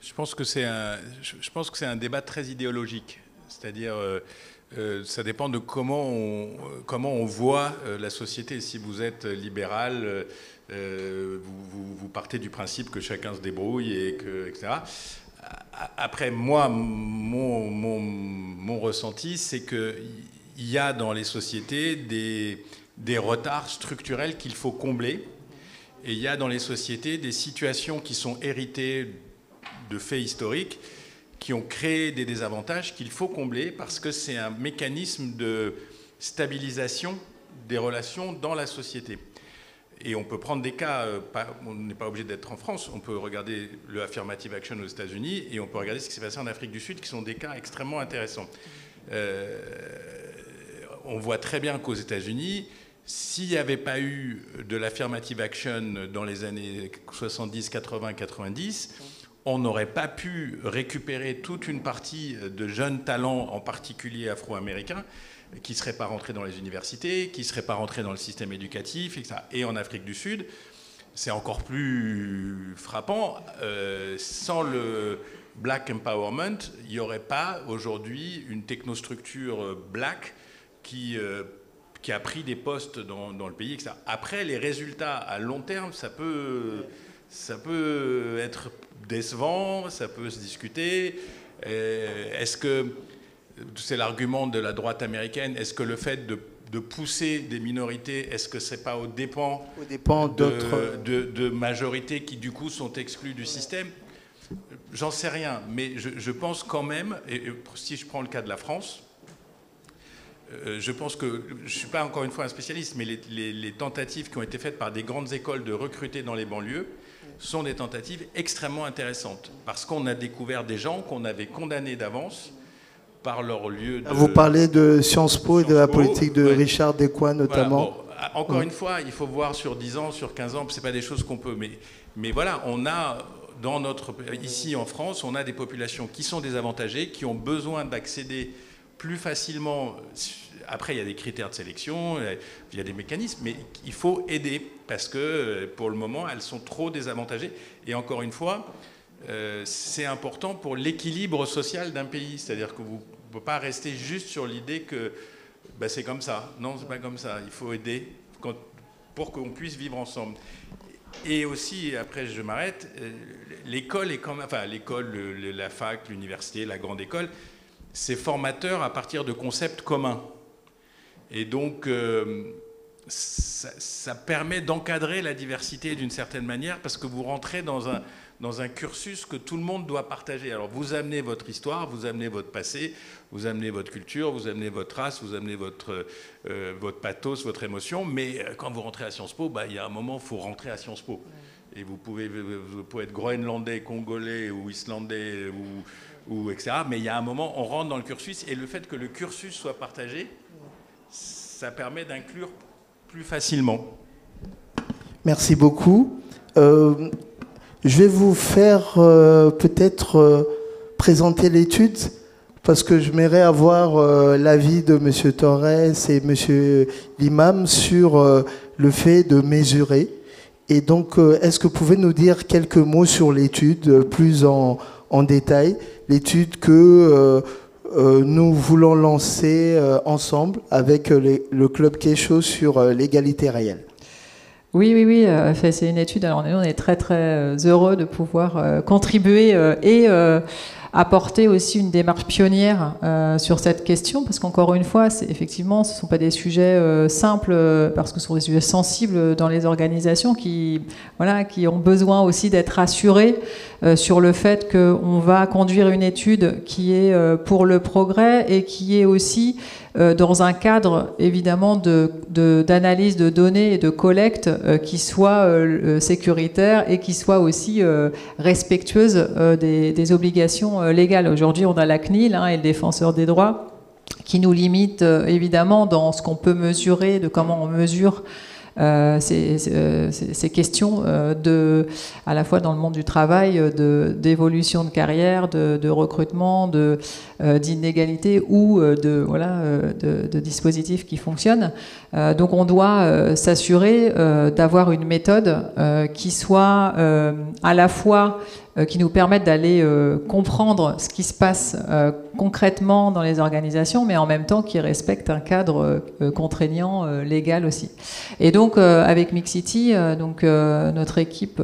Je pense que c'est un débat très idéologique, c'est-à-dire ça dépend de comment on voit la société. Si vous êtes libéral, vous partez du principe que chacun se débrouille, etc. Après, moi, mon ressenti, c'est qu'il y a dans les sociétés des retards structurels qu'il faut combler, et il y a dans les sociétés des situations qui sont héritées de faits historiques qui ont créé des désavantages qu'il faut combler parce que c'est un mécanisme de stabilisation des relations dans la société. Et on peut prendre des cas, on n'est pas obligé d'être en France, on peut regarder le affirmative action aux États-Unis et on peut regarder ce qui s'est passé en Afrique du Sud, qui sont des cas extrêmement intéressants. On voit très bien qu'aux États-Unis, s'il n'y avait pas eu de l'affirmative action dans les années 70, 80, 90, on n'aurait pas pu récupérer toute une partie de jeunes talents, en particulier afro-américains, qui ne seraient pas rentrés dans les universités, qui ne seraient pas rentrés dans le système éducatif, etc. Et en Afrique du Sud, c'est encore plus frappant. Sans le Black Empowerment, il n'y aurait pas aujourd'hui une technostructure black qui a pris des postes dans le pays, etc. Après, les résultats à long terme, ça peut être décevant, ça peut se discuter. Est-ce que, c'est l'argument de la droite américaine, est-ce que le fait de pousser des minorités, est-ce que c'est pas au dépens de majorités qui du coup sont exclues du système? J'en sais rien, mais je pense quand même, et si je prends le cas de la France, je pense que, je ne suis pas encore une fois un spécialiste, mais les tentatives qui ont été faites par des grandes écoles de recruter dans les banlieues sont des tentatives extrêmement intéressantes, parce qu'on a découvert des gens qu'on avait condamnés d'avance par leur lieu de... Vous parlez de Sciences Po et de la politique de Richard Descoings notamment. Voilà, bon, encore une fois, il faut voir sur 10 ans, sur 15 ans, ce n'est pas des choses qu'on peut... Mais voilà, on a, ici en France, on a des populations qui sont désavantagées, qui ont besoin d'accéder plus facilement... Après, il y a des critères de sélection, il y a des mécanismes, mais il faut aider parce que pour le moment, elles sont trop désavantagées. Et encore une fois, c'est important pour l'équilibre social d'un pays. C'est-à-dire que vous ne pouvez pas rester juste sur l'idée que ben, c'est comme ça. Non, c'est pas comme ça. Il faut aider pour qu'on puisse vivre ensemble. Et aussi, après je m'arrête, l'école est quand même... Enfin, l'école, la fac, l'université, la grande école, c'est formateur à partir de concepts communs. Et donc, ça permet d'encadrer la diversité d'une certaine manière parce que vous rentrez dans un cursus que tout le monde doit partager. Alors, vous amenez votre histoire, vous amenez votre passé, vous amenez votre culture, vous amenez votre race, vous amenez votre pathos, votre émotion, mais quand vous rentrez à Sciences Po, bah, il y a un moment, il faut rentrer à Sciences Po. Et vous pouvez être groenlandais, congolais ou islandais ou etc. Mais il y a un moment, on rentre dans le cursus, et le fait que le cursus soit partagé, ça permet d'inclure plus facilement. Merci beaucoup. Je vais vous faire peut-être présenter l'étude, parce que je m'aimerais avoir l'avis de M. Torres et M. l'imam sur le fait de mesurer. Et donc, est-ce que vous pouvez nous dire quelques mots sur l'étude, plus en détail, l'étude que nous voulons lancer ensemble avec le Club Kécho sur l'égalité réelle? Oui. C'est une étude. Alors, on est très, très heureux de pouvoir contribuer et apporter aussi une démarche pionnière sur cette question, parce qu'encore une fois, effectivement, ce ne sont pas des sujets simples, parce que ce sont des sujets sensibles dans les organisations qui ont besoin aussi d'être assurés sur le fait qu'on va conduire une étude qui est pour le progrès et qui est aussi dans un cadre évidemment d'analyse de données et de collecte qui soit sécuritaire et qui soit aussi respectueuse des obligations légales. Aujourd'hui, on a la CNIL et le défenseur des droits qui nous limite évidemment dans ce qu'on peut mesurer, de comment on mesure ces questions à la fois dans le monde du travail, d'évolution de carrière, de recrutement, d'inégalité ou de dispositifs qui fonctionnent. Donc on doit s'assurer d'avoir une méthode qui soit à la fois qui nous permettent d'aller comprendre ce qui se passe concrètement dans les organisations, mais en même temps qui respectent un cadre contraignant légal aussi. Et donc avec Mixity, notre équipe,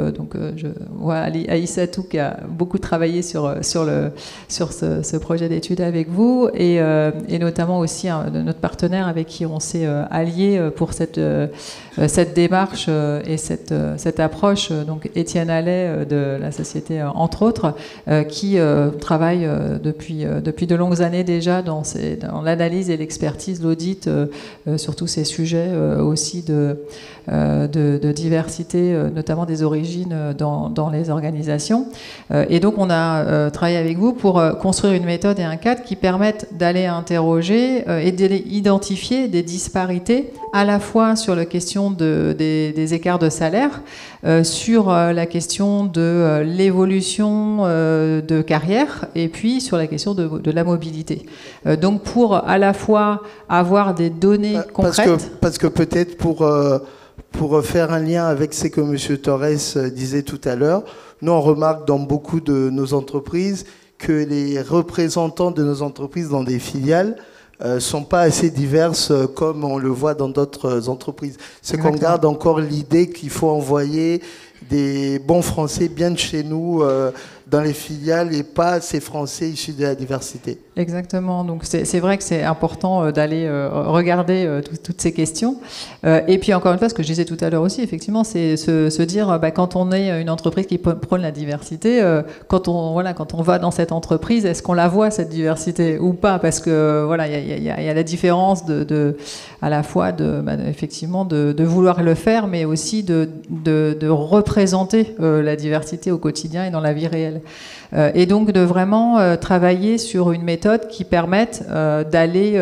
je vois Aïssatou qui a beaucoup travaillé sur ce projet d'étude avec vous, et notamment aussi notre partenaire avec qui on s'est allié pour cette démarche et cette approche, donc Étienne Allais de la société entre autres, qui travaille depuis de longues années déjà dans l'analyse et l'expertise, l'audit sur tous ces sujets aussi de diversité, notamment des origines dans les organisations. Et donc on a travaillé avec vous pour construire une méthode et un cadre qui permettent d'aller interroger et d'identifier des disparités à la fois sur la question des écarts de salaire, sur la question de l'évolution de carrière et puis sur la question de la mobilité. Donc pour à la fois avoir des données concrètes... Parce que peut-être pour faire un lien avec ce que M. Torres disait tout à l'heure, nous on remarque dans beaucoup de nos entreprises que les représentants de nos entreprises dans des filiales sont pas assez diverses comme on le voit dans d'autres entreprises. C'est qu'on garde encore l'idée qu'il faut envoyer des bons Français bien de chez nous dans les filiales et pas ces Français issus de la diversité. Exactement. Donc c'est vrai que c'est important d'aller regarder toutes ces questions. Et puis encore une fois, ce que je disais tout à l'heure aussi, effectivement, c'est se dire quand on est une entreprise qui prône la diversité, quand on va dans cette entreprise, est-ce qu'on la voit cette diversité ou pas? Parce que il y a la différence à la fois effectivement de vouloir le faire, mais aussi de représenter la diversité au quotidien et dans la vie réelle. Et donc de vraiment travailler sur une méthode qui permette d'aller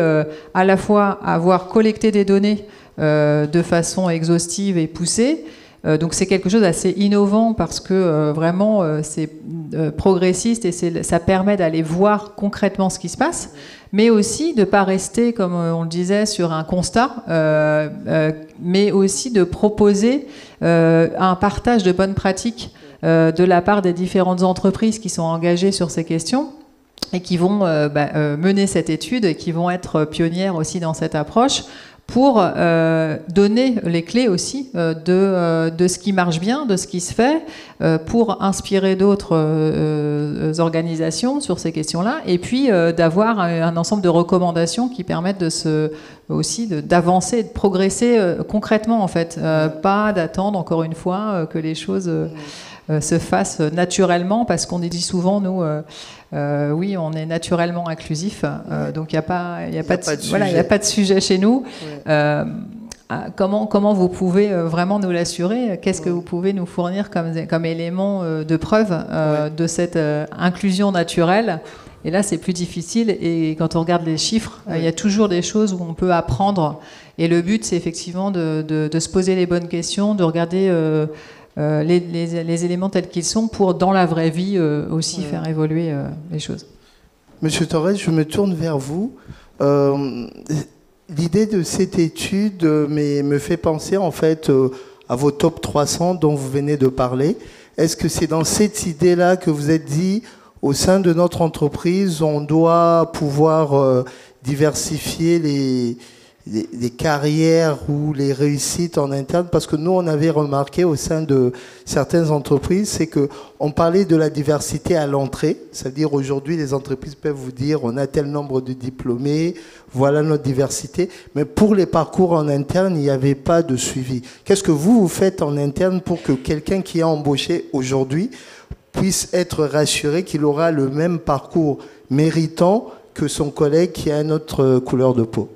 à la fois avoir collecté des données de façon exhaustive et poussée. Donc c'est quelque chose d'assez innovant parce que vraiment c'est progressiste et ça permet d'aller voir concrètement ce qui se passe, mais aussi de ne pas rester, comme on le disait, sur un constat, mais aussi de proposer un partage de bonnes pratiques de la part des différentes entreprises qui sont engagées sur ces questions et qui vont mener cette étude et qui vont être pionnières aussi dans cette approche pour donner les clés aussi de ce qui marche bien, de ce qui se fait, pour inspirer d'autres organisations sur ces questions-là, et puis d'avoir un ensemble de recommandations qui permettent aussi d'avancer et de progresser concrètement, en fait. Pas d'attendre, encore une fois, que les choses se fassent naturellement, parce qu'on dit souvent, nous... oui, on est naturellement inclusif, donc il n'y a pas de sujet chez nous. Ouais. Comment vous pouvez vraiment nous l'assurer? Qu'est-ce que vous pouvez nous fournir comme élément de preuve de cette inclusion naturelle Et là, c'est plus difficile. Et quand on regarde les chiffres, il y a toujours des choses où on peut apprendre. Et le but, c'est effectivement de se poser les bonnes questions, de regarder les éléments tels qu'ils sont pour, dans la vraie vie, aussi faire évoluer les choses. Monsieur Torres, je me tourne vers vous. L'idée de cette étude me fait penser en fait à vos top 300 dont vous venez de parler. Est-ce que c'est dans cette idée-là que vous êtes dit, au sein de notre entreprise, on doit pouvoir diversifier les carrières ou les réussites en interne? Parce que nous, on avait remarqué au sein de certaines entreprises, c'est qu'on parlait de la diversité à l'entrée. C'est-à-dire aujourd'hui, les entreprises peuvent vous dire, on a tel nombre de diplômés, voilà notre diversité. Mais pour les parcours en interne, il n'y avait pas de suivi. Qu'est-ce que vous faites en interne pour que quelqu'un qui est embauché aujourd'hui puisse être rassuré qu'il aura le même parcours méritant que son collègue qui a une autre couleur de peau?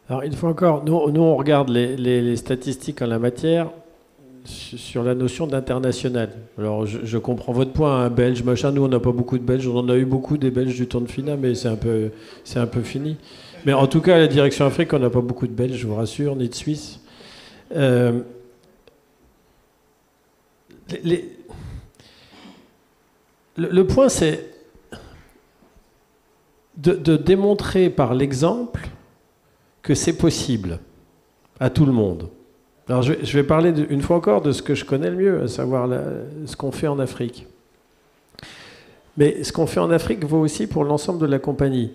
Alors, une fois encore, nous on regarde les statistiques en la matière sur la notion d'international. Alors, je comprends votre point, hein, Belge, machin. Nous, on n'a pas beaucoup de Belges. On en a eu beaucoup des Belges du Tour de FINA, mais c'est un peu fini. Mais en tout cas, à la direction Afrique, on n'a pas beaucoup de Belges, je vous rassure, ni de Suisses. Le point, c'est de démontrer par l'exemple que c'est possible à tout le monde. Alors je vais parler une fois encore de ce que je connais le mieux, à savoir ce qu'on fait en Afrique. Mais ce qu'on fait en Afrique vaut aussi pour l'ensemble de la compagnie.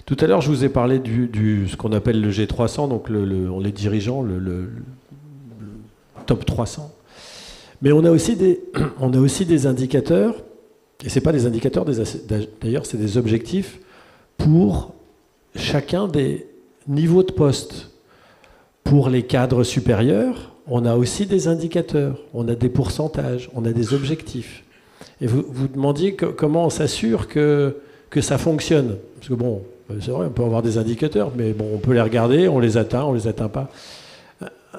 Tout à l'heure, je vous ai parlé ce qu'on appelle le G300, donc les dirigeants, le top 300. Mais on a aussi des indicateurs, et ce n'est pas des indicateurs, d'ailleurs, c'est des objectifs pour chacun des niveaux de poste. Pour les cadres supérieurs, on a aussi des indicateurs, on a des pourcentages, on a des objectifs. Et vous demandiez comment on s'assure que ça fonctionne. Parce que bon, c'est vrai, on peut avoir des indicateurs, mais bon, on peut les regarder, on les atteint pas.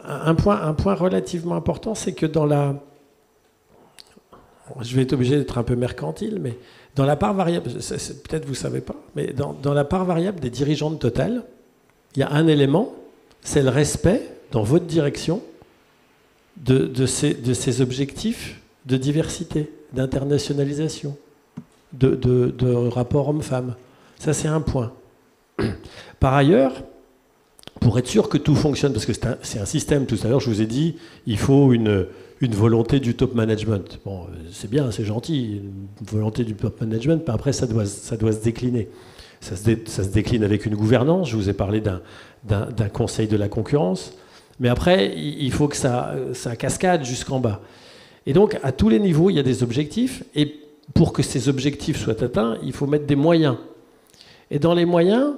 Un point relativement important, c'est que je vais être obligé d'être un peu mercantile, mais dans la part variable, peut-être vous ne savez pas, mais dans la part variable des dirigeants de Total, il y a un élément, c'est le respect, dans votre direction, de ces objectifs de diversité, d'internationalisation, de rapport homme-femme. Ça, c'est un point. Par ailleurs, pour être sûr que tout fonctionne, parce que c'est un système, tout à l'heure, je vous ai dit, il faut une volonté du top management. Bon, c'est bien, c'est gentil, une volonté du top management, mais après, ça doit se décliner. Ça se décline avec une gouvernance. Je vous ai parlé d'un conseil de la concurrence. Mais après, il faut que ça cascade jusqu'en bas. Et donc, à tous les niveaux, il y a des objectifs. Et pour que ces objectifs soient atteints, il faut mettre des moyens. Et dans les moyens,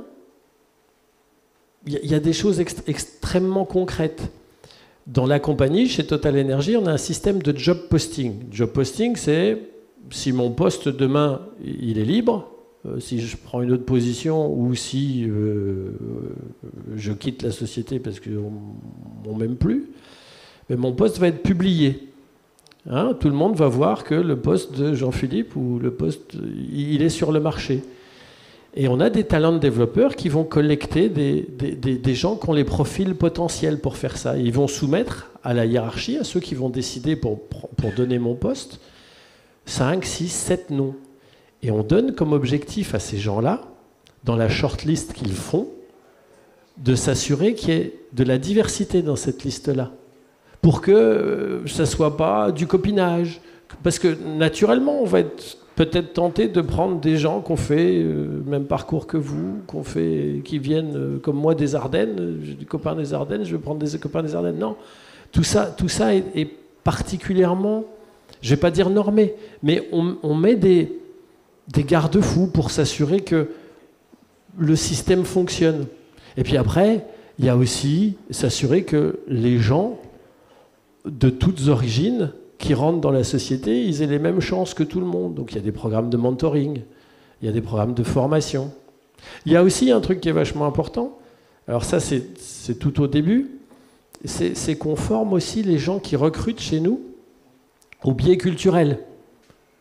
il y a des choses extrêmement concrètes. Dans la compagnie, chez Total Energy, on a un système de job posting. Job posting, c'est si mon poste demain, il est libre, si je prends une autre position ou si je quitte la société parce qu'on ne m'aime plus, mais mon poste va être publié. Hein, tout le monde va voir que le poste de Jean-Philippe ou le poste, il est sur le marché. Et on a des talents de développeurs qui vont collecter des gens qui ont les profils potentiels pour faire ça. Ils vont soumettre à la hiérarchie, à ceux qui vont décider pour donner mon poste, 5, 6, 7 noms. Et on donne comme objectif à ces gens-là, dans la shortlist qu'ils font, de s'assurer qu'il y ait de la diversité dans cette liste-là. Pour que ça ne soit pas du copinage. Parce que naturellement, on va être peut-être tenté de prendre des gens qui ont fait le même parcours que vous, qui viennent comme moi des Ardennes. J'ai des copains des Ardennes, je vais prendre des copains des Ardennes. Non, tout ça est particulièrement, je ne vais pas dire normé, mais on met des garde-fous pour s'assurer que le système fonctionne. Et puis après, il y a aussi s'assurer que les gens de toutes origines qui rentrent dans la société, ils aient les mêmes chances que tout le monde. Donc il y a des programmes de mentoring, il y a des programmes de formation. Il y a aussi un truc qui est vachement important, alors ça c'est tout au début, c'est qu'on forme aussi les gens qui recrutent chez nous au biais culturel,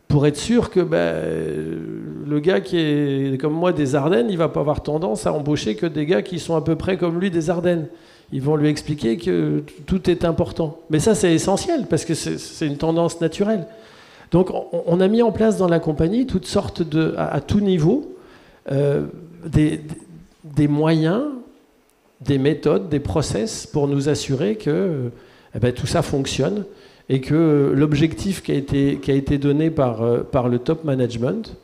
pour être sûr que le le gars qui est comme moi des Ardennes, il va pas avoir tendance à embaucher que des gars qui sont à peu près comme lui des Ardennes. Ils vont lui expliquer que tout est important. Mais ça, c'est essentiel, parce que c'est une tendance naturelle. Donc, on a mis en place dans la compagnie toutes sortes à tout niveau, des moyens, des méthodes, des process pour nous assurer que tout ça fonctionne et que l'objectif qui a été donné par le top management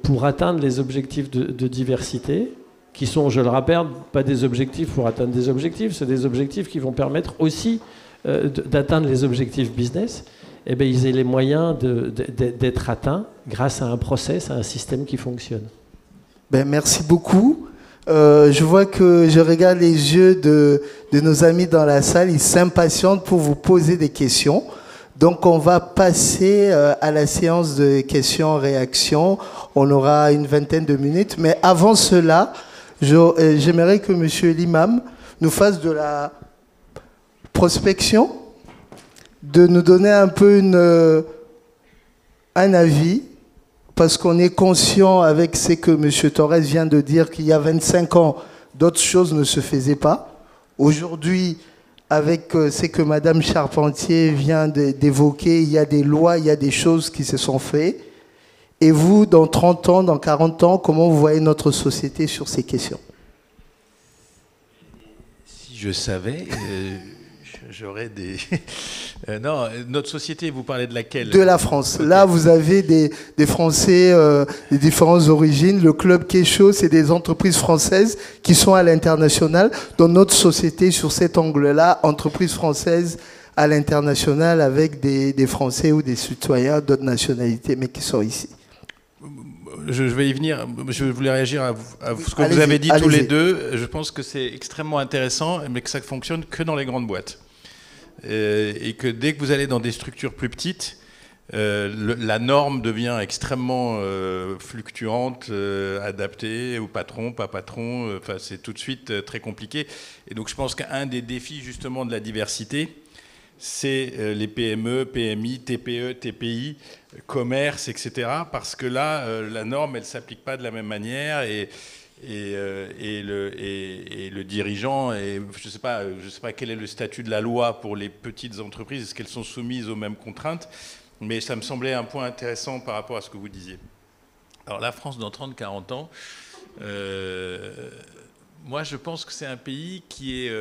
pour atteindre les objectifs de diversité, qui sont, je le rappelle, pas des objectifs pour atteindre des objectifs, c'est des objectifs qui vont permettre aussi d'atteindre les objectifs business, ils aient les moyens d'être atteints grâce à un process, à un système qui fonctionne. Merci beaucoup. Je vois que je regarde les yeux de nos amis dans la salle, ils s'impatientent pour vous poser des questions. Donc on va passer à la séance de questions-réactions. On aura une vingtaine de minutes, mais avant cela, j'aimerais que Monsieur l'imam nous fasse de la prospection, de nous donner un peu un avis, parce qu'on est conscient avec ce que M. Torres vient de dire qu'il y a 25 ans, d'autres choses ne se faisaient pas. Aujourd'hui, avec ce que Mme Charpentier vient d'évoquer, il y a des lois, il y a des choses qui se sont faites. Et vous, dans 30 ans, dans 40 ans, comment vous voyez notre société sur ces questions? Si je savais, j'aurais des... non, notre société, vous parlez de laquelle? De la France. Okay. Là, vous avez des Français de différentes origines. Le Club Kécho, c'est des entreprises françaises qui sont à l'international. Dans notre société, sur cet angle-là, entreprises françaises à l'international avec des Français ou des citoyens d'autres nationalités, mais qui sont ici. Je vais y venir. Je voulais réagir à ce que vous avez dit tous les deux. Je pense que c'est extrêmement intéressant, mais que ça ne fonctionne que dans les grandes boîtes. Et que dès que vous allez dans des structures plus petites, la norme devient extrêmement fluctuante, adaptée au patron, pas patron. Enfin, c'est tout de suite très compliqué. Et donc, je pense qu'un des défis justement de la diversité, c'est les PME, PMI, TPE, TPI, commerce, etc. Parce que là, la norme, elle ne s'applique pas de la même manière et le dirigeant, je ne sais pas quel est le statut de la loi pour les petites entreprises, est-ce qu'elles sont soumises aux mêmes contraintes, mais ça me semblait un point intéressant par rapport à ce que vous disiez. Alors la France dans 30-40 ans, moi je pense que c'est un pays qui est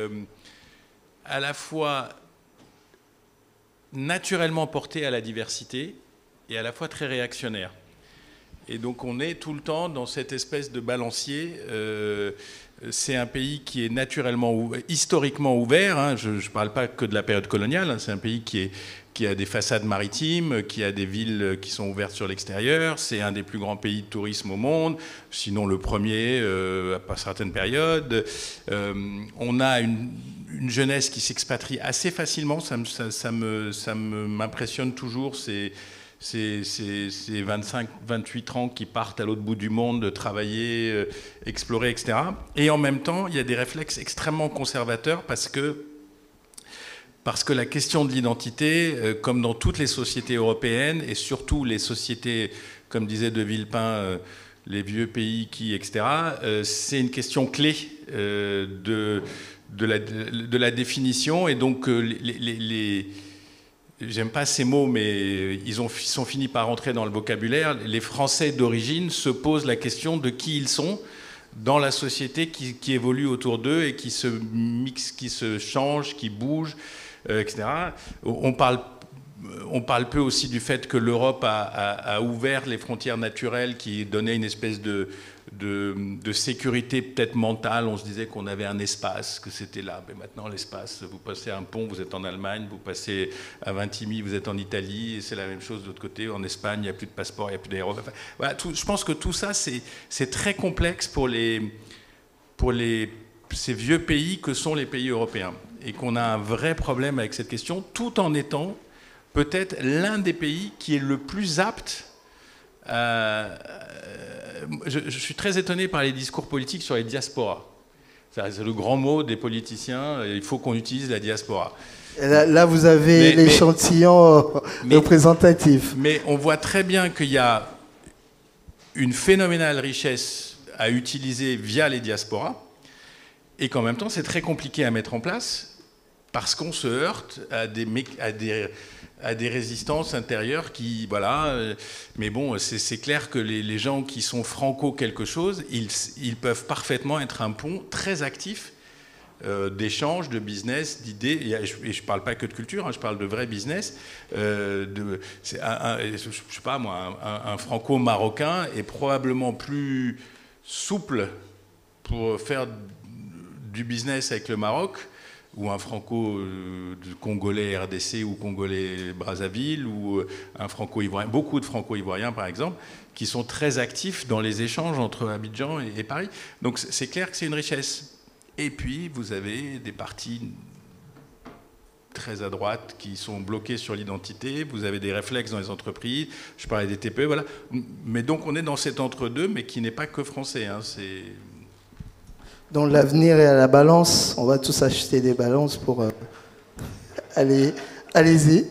à la fois naturellement porté à la diversité et à la fois très réactionnaire. Et donc on est tout le temps dans cette espèce de balancier. C'est un pays qui est naturellement, historiquement ouvert. Hein. Je ne parle pas que de la période coloniale. Hein. C'est un pays qui a des façades maritimes, qui a des villes qui sont ouvertes sur l'extérieur. C'est un des plus grands pays de tourisme au monde, sinon le premier à certaines périodes. On a une jeunesse qui s'expatrie assez facilement. Ça m'impressionne toujours. C'est 25, 28 ans qui partent à l'autre bout du monde, travailler, explorer, etc. Et en même temps, il y a des réflexes extrêmement conservateurs parce que la question de l'identité, comme dans toutes les sociétés européennes, et surtout les sociétés, comme disait De Villepin, les vieux pays etc., c'est une question clé de la définition. Et donc, j'aime pas ces mots, mais ils sont finis par rentrer dans le vocabulaire. Les Français d'origine se posent la question de qui ils sont dans la société qui évolue autour d'eux et qui se mixe, qui se change, qui bouge, etc. On parle peu aussi du fait que l'Europe a ouvert les frontières naturelles qui donnaient une espèce de sécurité peut-être mentale. On se disait qu'on avait un espace, que c'était là. Mais maintenant, l'espace, vous passez un pont, vous êtes en Allemagne, vous passez à Vintimille, vous êtes en Italie, et c'est la même chose de l'autre côté. En Espagne, il n'y a plus de passeport, il n'y a plus d'aéroport. Enfin, voilà, je pense que tout ça, c'est très complexe pour ces vieux pays que sont les pays européens. Et qu'on a un vrai problème avec cette question, tout en étant peut-être l'un des pays qui est le plus apte à... Je suis très étonné par les discours politiques sur les diasporas. C'est le grand mot des politiciens, il faut qu'on utilise la diaspora. Là, vous avez l'échantillon représentatif. Mais on voit très bien qu'il y a une phénoménale richesse à utiliser via les diasporas, et qu'en même temps, c'est très compliqué à mettre en place, parce qu'on se heurte à des résistances intérieures qui, voilà. Mais bon, c'est clair que les gens qui sont franco quelque chose, ils peuvent parfaitement être un pont très actif d'échanges, de business, d'idées. Et je ne parle pas que de culture, hein, je parle de vrai business. Je ne sais pas moi, un franco-marocain est probablement plus souple pour faire du business avec le Maroc, ou un franco-congolais RDC ou congolais Brazzaville, ou un franco-ivoirien, beaucoup de franco-ivoiriens par exemple, qui sont très actifs dans les échanges entre Abidjan et Paris. Donc c'est clair que c'est une richesse. Et puis vous avez des partis très à droite qui sont bloqués sur l'identité, vous avez des réflexes dans les entreprises, je parlais des TPE, voilà. Mais donc on est dans cet entre-deux, mais qui n'est pas que français, hein, c'est... Dans l'avenir et à la balance, on va tous acheter des balances pour allez-y.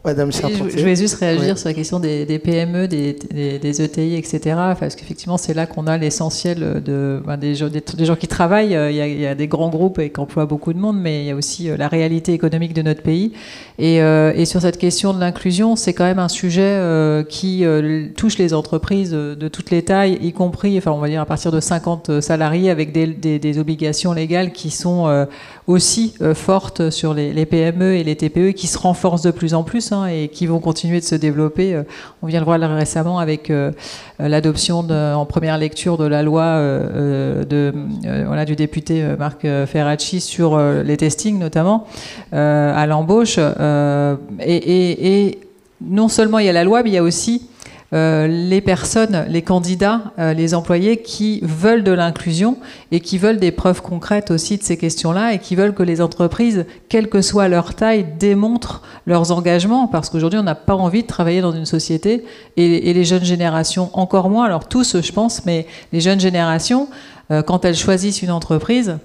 Madame Charpentier. Je voulais juste réagir sur la question des PME, des ETI, etc. Parce qu'effectivement, c'est là qu'on a l'essentiel des gens qui travaillent. Il y a des grands groupes et qui emploient beaucoup de monde, mais il y a aussi la réalité économique de notre pays. Et sur cette question de l'inclusion, c'est quand même un sujet qui touche les entreprises de toutes les tailles, y compris, enfin, on va dire à partir de 50 salariés, avec des obligations légales qui sont aussi fortes sur les PME et les TPE, qui se renforcent de plus en plus, hein, et qui vont continuer de se développer. On vient de le voir récemment avec l'adoption en première lecture de la loi du député Marc Ferracci sur les testings notamment à l'embauche. Et non seulement il y a la loi, mais il y a aussi les personnes, les candidats, les employés qui veulent de l'inclusion et qui veulent des preuves concrètes aussi de ces questions-là, et qui veulent que les entreprises, quelle que soit leur taille, démontrent leurs engagements, parce qu'aujourd'hui on n'a pas envie de travailler dans une société, et les jeunes générations encore moins, alors tous je pense, mais les jeunes générations, quand elles choisissent une entreprise,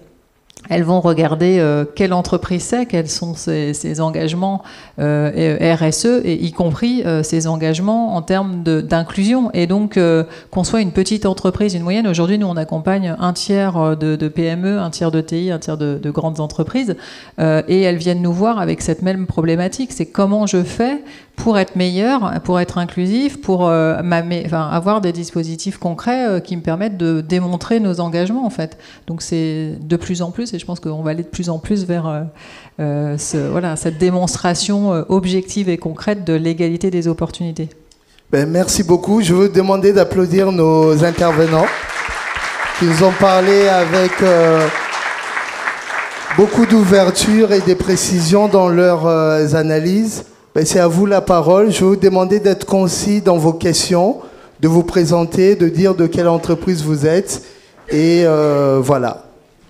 elles vont regarder quelle entreprise c'est, quels sont ses engagements RSE, et y compris ses engagements en termes d'inclusion. Et donc, qu'on soit une petite entreprise, une moyenne, aujourd'hui, nous, on accompagne un tiers de PME, un tiers de TI, un tiers de grandes entreprises, et elles viennent nous voir avec cette même problématique. C'est comment je fais pour être meilleur, pour être inclusif, pour avoir des dispositifs concrets qui me permettent de démontrer nos engagements, en fait. Donc c'est de plus en plus, et je pense qu'on va aller de plus en plus vers cette démonstration objective et concrète de l'égalité des opportunités. Merci beaucoup. Je veux demander d'applaudir nos intervenants qui nous ont parlé avec beaucoup d'ouverture et des précisions dans leurs analyses. C'est à vous la parole. Je vais vous demander d'être concis dans vos questions, de vous présenter, de dire de quelle entreprise vous êtes. Et voilà.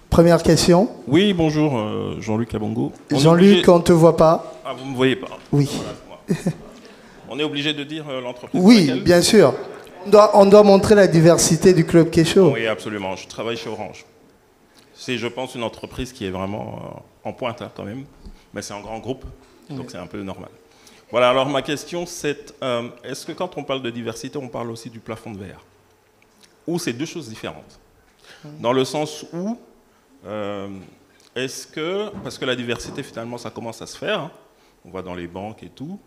Première question. Oui, bonjour, Jean-Luc Abongo. Jean-Luc, on ne te voit pas. Ah, vous ne me voyez pas. Oui. Voilà, on est obligé de dire l'entreprise. Oui, bien sûr. On doit montrer la diversité du Club Kécho. Oui, absolument. Je travaille chez Orange. C'est, je pense, une entreprise qui est vraiment en pointe, hein, quand même. Mais c'est un grand groupe, donc c'est un peu normal. Voilà, alors ma question, c'est est-ce que quand on parle de diversité, on parle aussi du plafond de verre? Ou c'est deux choses différentes? Dans le sens où, est-ce que, parce que la diversité, finalement, ça commence à se faire, hein, on va dans les banques et tout,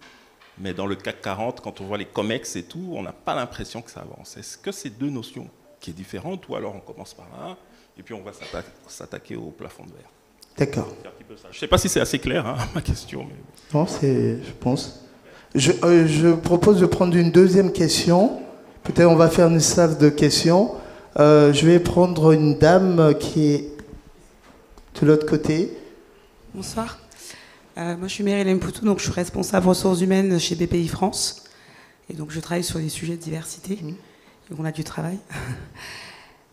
mais dans le CAC 40, quand on voit les COMEX et tout, on n'a pas l'impression que ça avance. Est-ce que c'est deux notions qui sont différentes, ou alors on commence par là, et puis on va s'attaquer au plafond de verre? D'accord. Je ne sais pas si c'est assez clair, hein, ma question. Mais... Non, je pense. Je propose de prendre une deuxième question. Peut-être on va faire une salve de questions. Je vais prendre une dame qui est de l'autre côté. Bonsoir. Moi, je suis Mérylène Poutou, donc je suis responsable ressources humaines chez BPI France. Et donc, je travaille sur les sujets de diversité. Donc, on a du travail.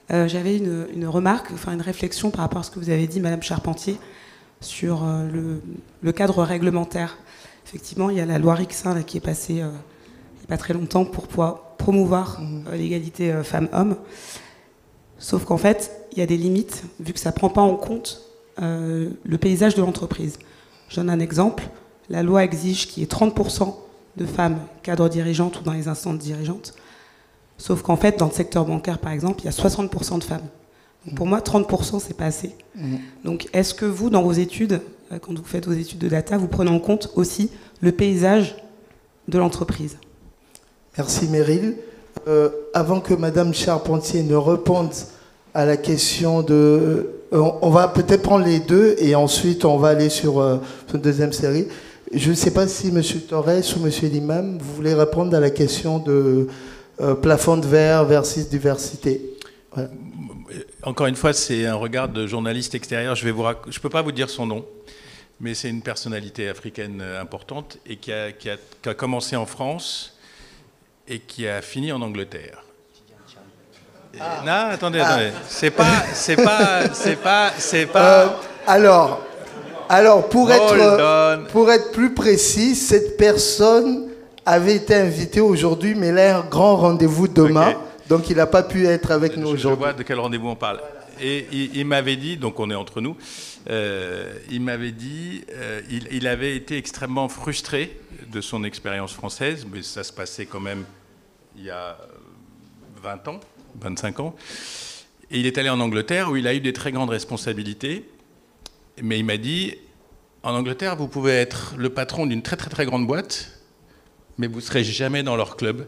J'avais une remarque, enfin une réflexion par rapport à ce que vous avez dit, Madame Charpentier, sur le cadre réglementaire. Effectivement, il y a la loi Rixin là, qui est passée il n'y a pas très longtemps pour pouvoir promouvoir l'égalité femmes-hommes. Sauf qu'en fait, il y a des limites, vu que ça ne prend pas en compte le paysage de l'entreprise. Je donne un exemple. La loi exige qu'il y ait 30% de femmes cadres dirigeantes ou dans les instances dirigeantes. Sauf qu'en fait, dans le secteur bancaire, par exemple, il y a 60% de femmes. Donc pour moi, 30%, c'est pas assez. Donc est-ce que vous, dans vos études, quand vous faites vos études de data, vous prenez en compte aussi le paysage de l'entreprise? Merci Meryl. Avant que Madame Charpentier ne réponde à la question de... on va peut-être prendre les deux et ensuite on va aller sur une deuxième série. Je ne sais pas si M. Torres ou M. Limam, vous voulez répondre à la question de plafond de verre versus diversité. Voilà. Encore une fois, c'est un regard de journaliste extérieur. Je ne peux pas vous dire son nom, mais c'est une personnalité africaine importante et qui a commencé en France et qui a fini en Angleterre. Non, attendez. C'est pas. Alors, pour être plus précis, cette personne avait été invitée aujourd'hui, mais elle a un grand rendez-vous demain. Okay. Donc, il n'a pas pu être avec nous aujourd'hui. Je vois de quel rendez-vous on parle. Et il m'avait dit, donc on est entre nous, il m'avait dit, il avait été extrêmement frustré de son expérience française, mais ça se passait quand même il y a 20 ans, 25 ans. Et il est allé en Angleterre où il a eu des très grandes responsabilités. Mais il m'a dit, en Angleterre, vous pouvez être le patron d'une très très très grande boîte, mais vous ne serez jamais dans leur club,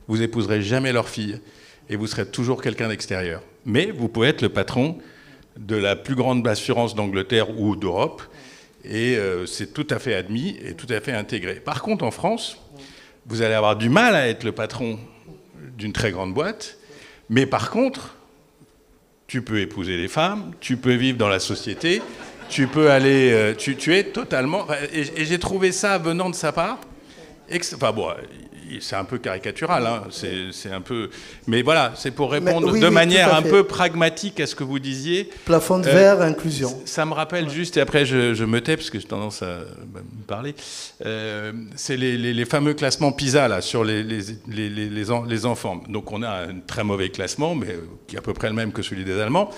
vous épouserez jamais leur fille, et vous serez toujours quelqu'un d'extérieur. Mais vous pouvez être le patron de la plus grande assurance d'Angleterre ou d'Europe, et c'est tout à fait admis et tout à fait intégré. Par contre, en France, vous allez avoir du mal à être le patron d'une très grande boîte, mais par contre, tu peux épouser des femmes, tu peux vivre dans la société, tu peux aller... tu es totalement... Et j'ai trouvé ça venant de sa part... Enfin bon, c'est un peu caricatural, hein, c'est un peu... Mais voilà, c'est pour répondre de manière un peu pragmatique à ce que vous disiez. Plafond de verre, inclusion. Ça me rappelle juste, et après je me tais parce que j'ai tendance à me parler, c'est les fameux classements PISA là, sur les enfants. Donc on a un très mauvais classement, mais qui est à peu près le même que celui des Allemands.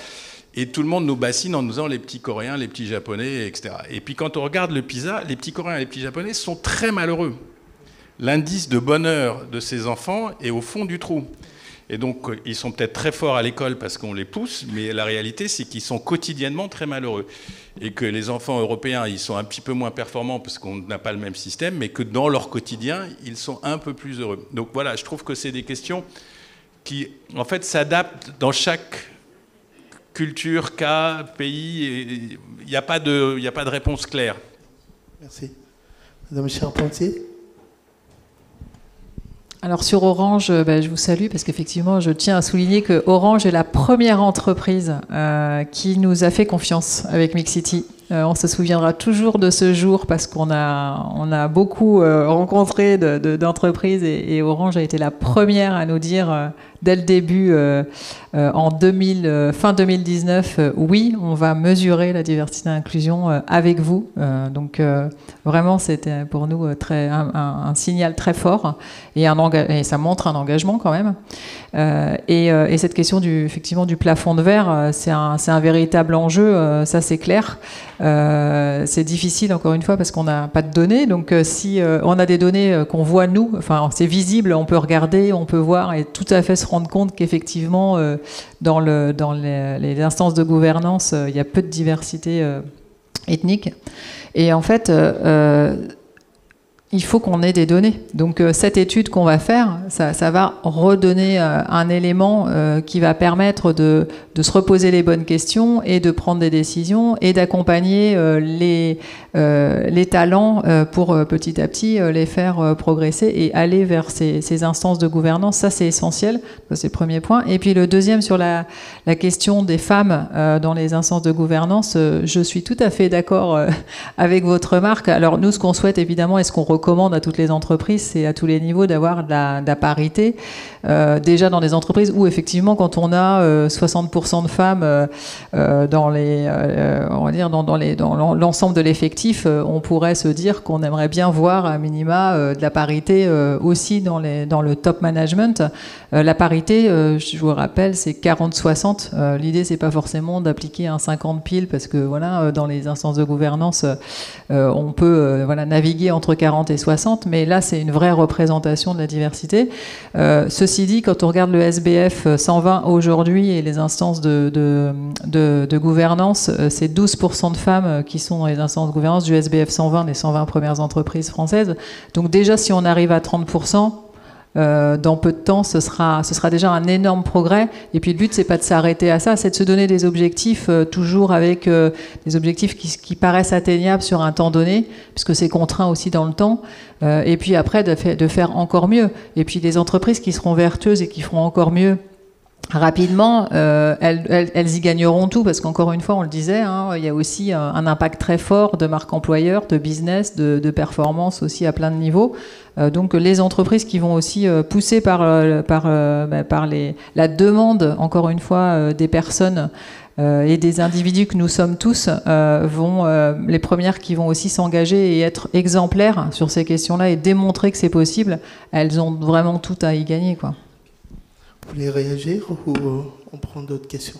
Et tout le monde nous bassine en nous disant les petits Coréens, les petits Japonais, etc. Et puis quand on regarde le PISA, les petits Coréens et les petits Japonais sont très malheureux. L'indice de bonheur de ces enfants est au fond du trou. Et donc, ils sont peut-être très forts à l'école parce qu'on les pousse, mais la réalité, c'est qu'ils sont quotidiennement très malheureux. Et que les enfants européens, ils sont un petit peu moins performants parce qu'on n'a pas le même système, mais que dans leur quotidien, ils sont un peu plus heureux. Donc voilà, je trouve que c'est des questions qui, en fait, s'adaptent dans chaque culture, cas, pays. Il n'y a pas de réponse claire. Merci. Madame Charpentier. Alors sur Orange, je vous salue parce qu'effectivement, je tiens à souligner que Orange est la première entreprise qui nous a fait confiance avec Mixity. On se souviendra toujours de ce jour parce qu'on a beaucoup rencontré d'entreprises et Orange a été la première à nous dire dès le début, fin 2019, oui, on va mesurer la diversité et l'inclusion avec vous. Donc vraiment, c'était pour nous un signal très fort et ça montre un engagement quand même. Et cette question effectivement du plafond de verre, c'est un véritable enjeu, ça c'est clair. C'est difficile encore une fois parce qu'on n'a pas de données. Donc si on a des données qu'on voit nous, enfin c'est visible, on peut regarder, on peut voir et tout à fait se rendre compte qu'effectivement dans les instances de gouvernance, il y a peu de diversité ethnique. Et en fait, il faut qu'on ait des données. Donc cette étude qu'on va faire, ça va redonner un élément qui va permettre de se reposer les bonnes questions et de prendre des décisions et d'accompagner les talents pour petit à petit les faire progresser et aller vers ces instances de gouvernance. Ça, c'est essentiel. C'est le premier point. Et puis le deuxième, sur la question des femmes dans les instances de gouvernance, je suis tout à fait d'accord avec votre remarque. Alors nous, ce qu'on souhaite évidemment et ce qu'on recommande à toutes les entreprises, c'est à tous les niveaux d'avoir de la parité. Déjà dans des entreprises où effectivement, quand on a 60% de femmes dans l'ensemble de l'effectif, on pourrait se dire qu'on aimerait bien voir à minima de la parité aussi dans le top management. La parité, je vous rappelle, c'est 40-60. L'idée, c'est pas forcément d'appliquer un 50 pile parce que voilà, dans les instances de gouvernance, on peut naviguer entre 40 50 et 60, mais là, c'est une vraie représentation de la diversité. Ceci dit, quand on regarde le SBF 120 aujourd'hui et les instances de gouvernance, c'est 12% de femmes qui sont dans les instances de gouvernance du SBF 120, des 120 premières entreprises françaises. Donc déjà, si on arrive à 30%, dans peu de temps, ce sera déjà un énorme progrès. Et puis le but, c'est pas de s'arrêter à ça, c'est de se donner des objectifs, toujours avec des objectifs qui paraissent atteignables sur un temps donné, puisque c'est contraint aussi dans le temps. Et puis après, de faire encore mieux. Et puis les entreprises qui seront vertueuses et qui feront encore mieux rapidement, elles y gagneront tout, parce qu'encore une fois, on le disait, hein, il y a aussi un impact très fort de marque employeur, de business, de performance aussi à plein de niveaux. Donc les entreprises qui vont aussi pousser par la demande, encore une fois, des personnes et des individus que nous sommes tous, vont les premières qui vont aussi s'engager et être exemplaires sur ces questions-là et démontrer que c'est possible, elles ont vraiment tout à y gagner, quoi. Vous voulez réagir ou on prend d'autres questions?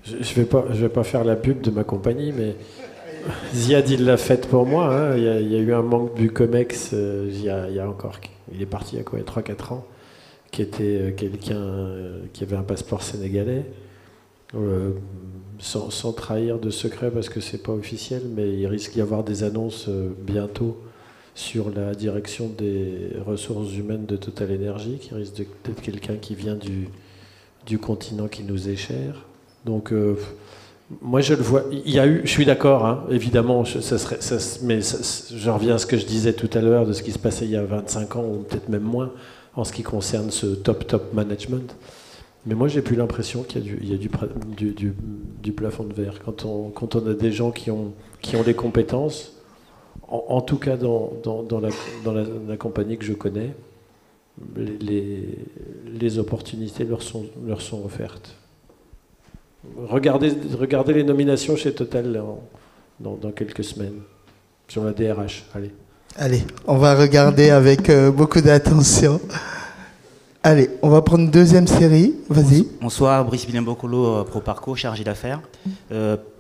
Je vais pas faire la pub de ma compagnie, mais Ziad, il l'a faite pour moi. Hein. Il y a eu un manque du COMEX, il y a encore... Il est parti il y a quoi, 3-4 ans, qui était quelqu'un qui avait un passeport sénégalais, sans trahir de secret parce que c'est pas officiel, mais il risque d'y avoir des annonces bientôt sur la direction des ressources humaines de Total Energy, qui risque d'être quelqu'un qui vient du continent qui nous est cher. Donc, moi, je le vois. Il y a eu, je suis d'accord, hein, évidemment, mais je reviens à ce que je disais tout à l'heure de ce qui se passait il y a 25 ans, ou peut-être même moins, en ce qui concerne ce top management. Mais moi, j'ai plus l'impression qu'il y a du plafond de verre. Quand on a des gens qui ont les compétences, en tout cas dans la compagnie que je connais, les opportunités leur sont offertes. Regardez les nominations chez Total dans quelques semaines, sur la DRH. Allez, on va regarder avec beaucoup d'attention. Allez, on va prendre une deuxième série. Vas-y. Bonsoir, Brice Bilembokolo, ProParco, chargé d'affaires.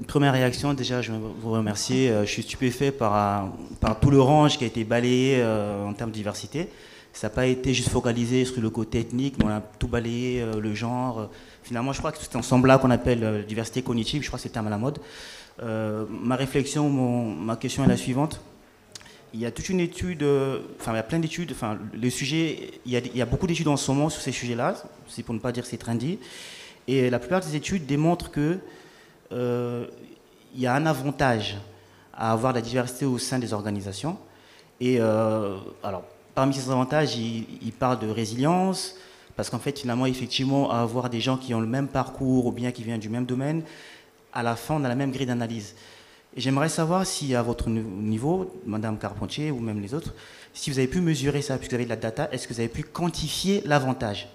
Première réaction, déjà, je veux vous remercier. Je suis stupéfait par tout le range qui a été balayé en termes de diversité. Ça n'a pas été juste focalisé sur le côté ethnique, mais on a tout balayé, le genre. Finalement, je crois que c'est ensemble-là qu'on appelle diversité cognitive. Je crois que c'est le terme à la mode. Ma réflexion, ma question est la suivante. Il y a toute une étude, il y a plein d'études, les sujets, il y a beaucoup d'études en ce moment sur ces sujets-là, c'est pour ne pas dire que c'est trendy, et la plupart des études démontrent que il y a un avantage à avoir la diversité au sein des organisations. Et alors, parmi ces avantages, il parle de résilience, parce qu'en fait, finalement, effectivement, avoir des gens qui ont le même parcours ou bien qui viennent du même domaine, à la fin, on a la même grille d'analyse. Et j'aimerais savoir si, à votre niveau, Madame Carpentier ou même les autres, si vous avez pu mesurer ça, puisque vous avez de la data, est-ce que vous avez pu quantifier l'avantage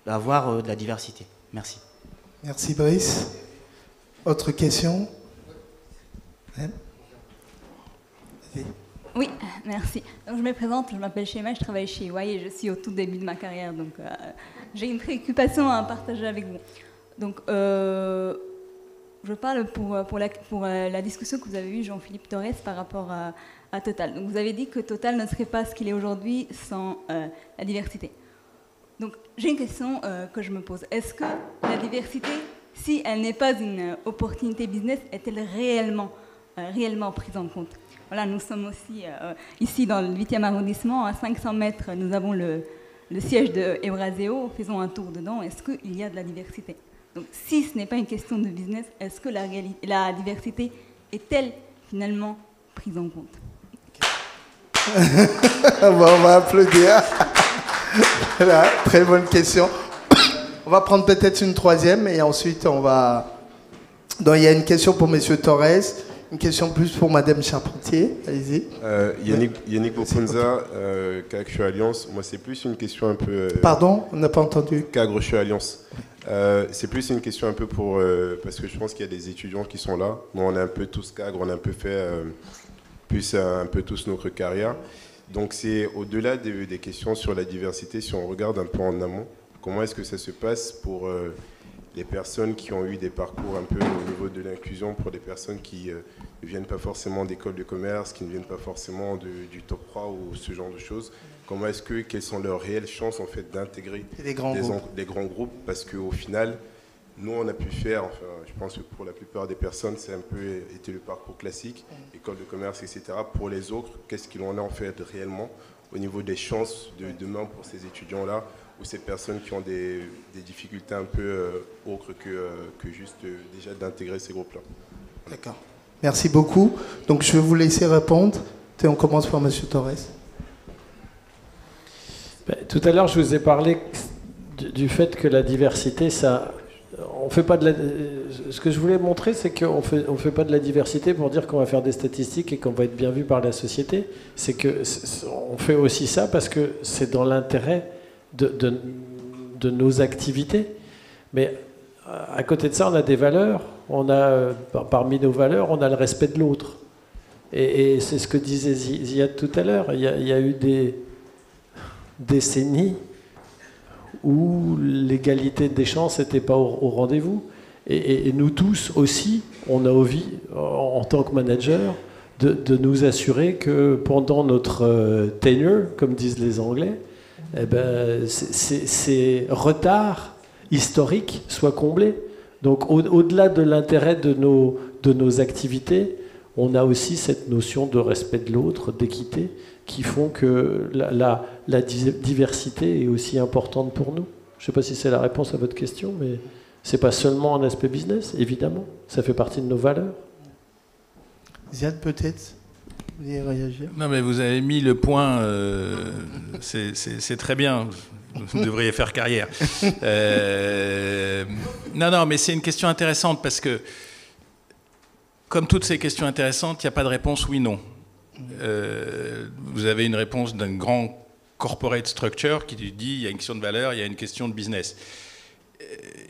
d'avoir de la diversité? Merci. Merci Brice. Autre question? Oui, merci. Donc, je me présente, je m'appelle Shema, je travaille chez EY et je suis au tout début de ma carrière, donc j'ai une préoccupation à partager avec vous. Donc, je parle pour la discussion que vous avez eue, Jean-Philippe Torres, par rapport à Total. Donc, vous avez dit que Total ne serait pas ce qu'il est aujourd'hui sans la diversité. Donc, j'ai une question que je me pose. Est-ce que la diversité, si elle n'est pas une opportunité business, est-elle réellement prise en compte? Voilà, nous sommes aussi ici dans le 8e arrondissement, à 500 mètres, nous avons le siège de Euraseo, faisons un tour dedans. Est-ce qu'il y a de la diversité? Donc, si ce n'est pas une question de business, est-ce que la diversité est-elle finalement prise en compte? On va applaudir. Voilà, très bonne question. On va prendre peut-être une troisième et ensuite on va... Donc, il y a une question pour M. Torres, une question plus pour Mme Charpentier. Allez-y. Yannick Bopunza, Cagre Alliance. Moi, c'est plus une question un peu... Pardon, on n'a pas entendu. Cagre Alliance. C'est plus une question un peu pour... parce que je pense qu'il y a des étudiants qui sont là. Bon, on est un peu tous cadres, on a un peu fait un peu tous notre carrière. Donc c'est au-delà des questions sur la diversité, si on regarde un peu en amont, comment est-ce que ça se passe pour les personnes qui ont eu des parcours un peu au niveau de l'inclusion pour des personnes qui ne viennent pas forcément d'école de commerce, qui ne viennent pas forcément du top 3 ou ce genre de choses. Comment est-ce que, quelles sont leurs réelles chances en fait d'intégrer des grands groupes? Parce qu'au final, nous on a pu faire, enfin je pense que pour la plupart des personnes, c'est un peu été le parcours classique, école de commerce, etc. Pour les autres, qu'est-ce qu'il en est en fait réellement au niveau des chances de demain pour ces étudiants-là ou ces personnes qui ont des difficultés un peu autres que juste déjà d'intégrer ces groupes-là? D'accord. Merci beaucoup. Donc je vais vous laisser répondre. Et on commence par M. Torres. Tout à l'heure, je vous ai parlé du fait que la diversité, ça, on fait pas de la. Ce que je voulais montrer, c'est qu'on fait pas de la diversité pour dire qu'on va faire des statistiques et qu'on va être bien vu par la société. C'est que on fait aussi ça parce que c'est dans l'intérêt de nos activités. Mais à côté de ça, on a des valeurs. On a parmi nos valeurs, on a le respect de l'autre. Et c'est ce que disait Ziad tout à l'heure. Il y a eu des décennies où l'égalité des chances n'était pas au rendez-vous. Et nous tous aussi, on a envie, en tant que manager, de nous assurer que pendant notre tenure, comme disent les Anglais, eh ben, ces retards historiques soient comblés. Donc au-delà de l'intérêt de nos activités, on a aussi cette notion de respect de l'autre, d'équité, qui font que la diversité est aussi importante pour nous. Je ne sais pas si c'est la réponse à votre question, mais ce n'est pas seulement un aspect business, évidemment. Ça fait partie de nos valeurs. Ziad, peut-être, vous voulez réagir? Non, mais vous avez mis le point, c'est très bien. Vous devriez faire carrière. Non, mais c'est une question intéressante parce que, comme toutes ces questions intéressantes, il n'y a pas de réponse oui-non. Vous avez une réponse d'un grand corporate structure qui dit il y a une question de valeur, il y a une question de business.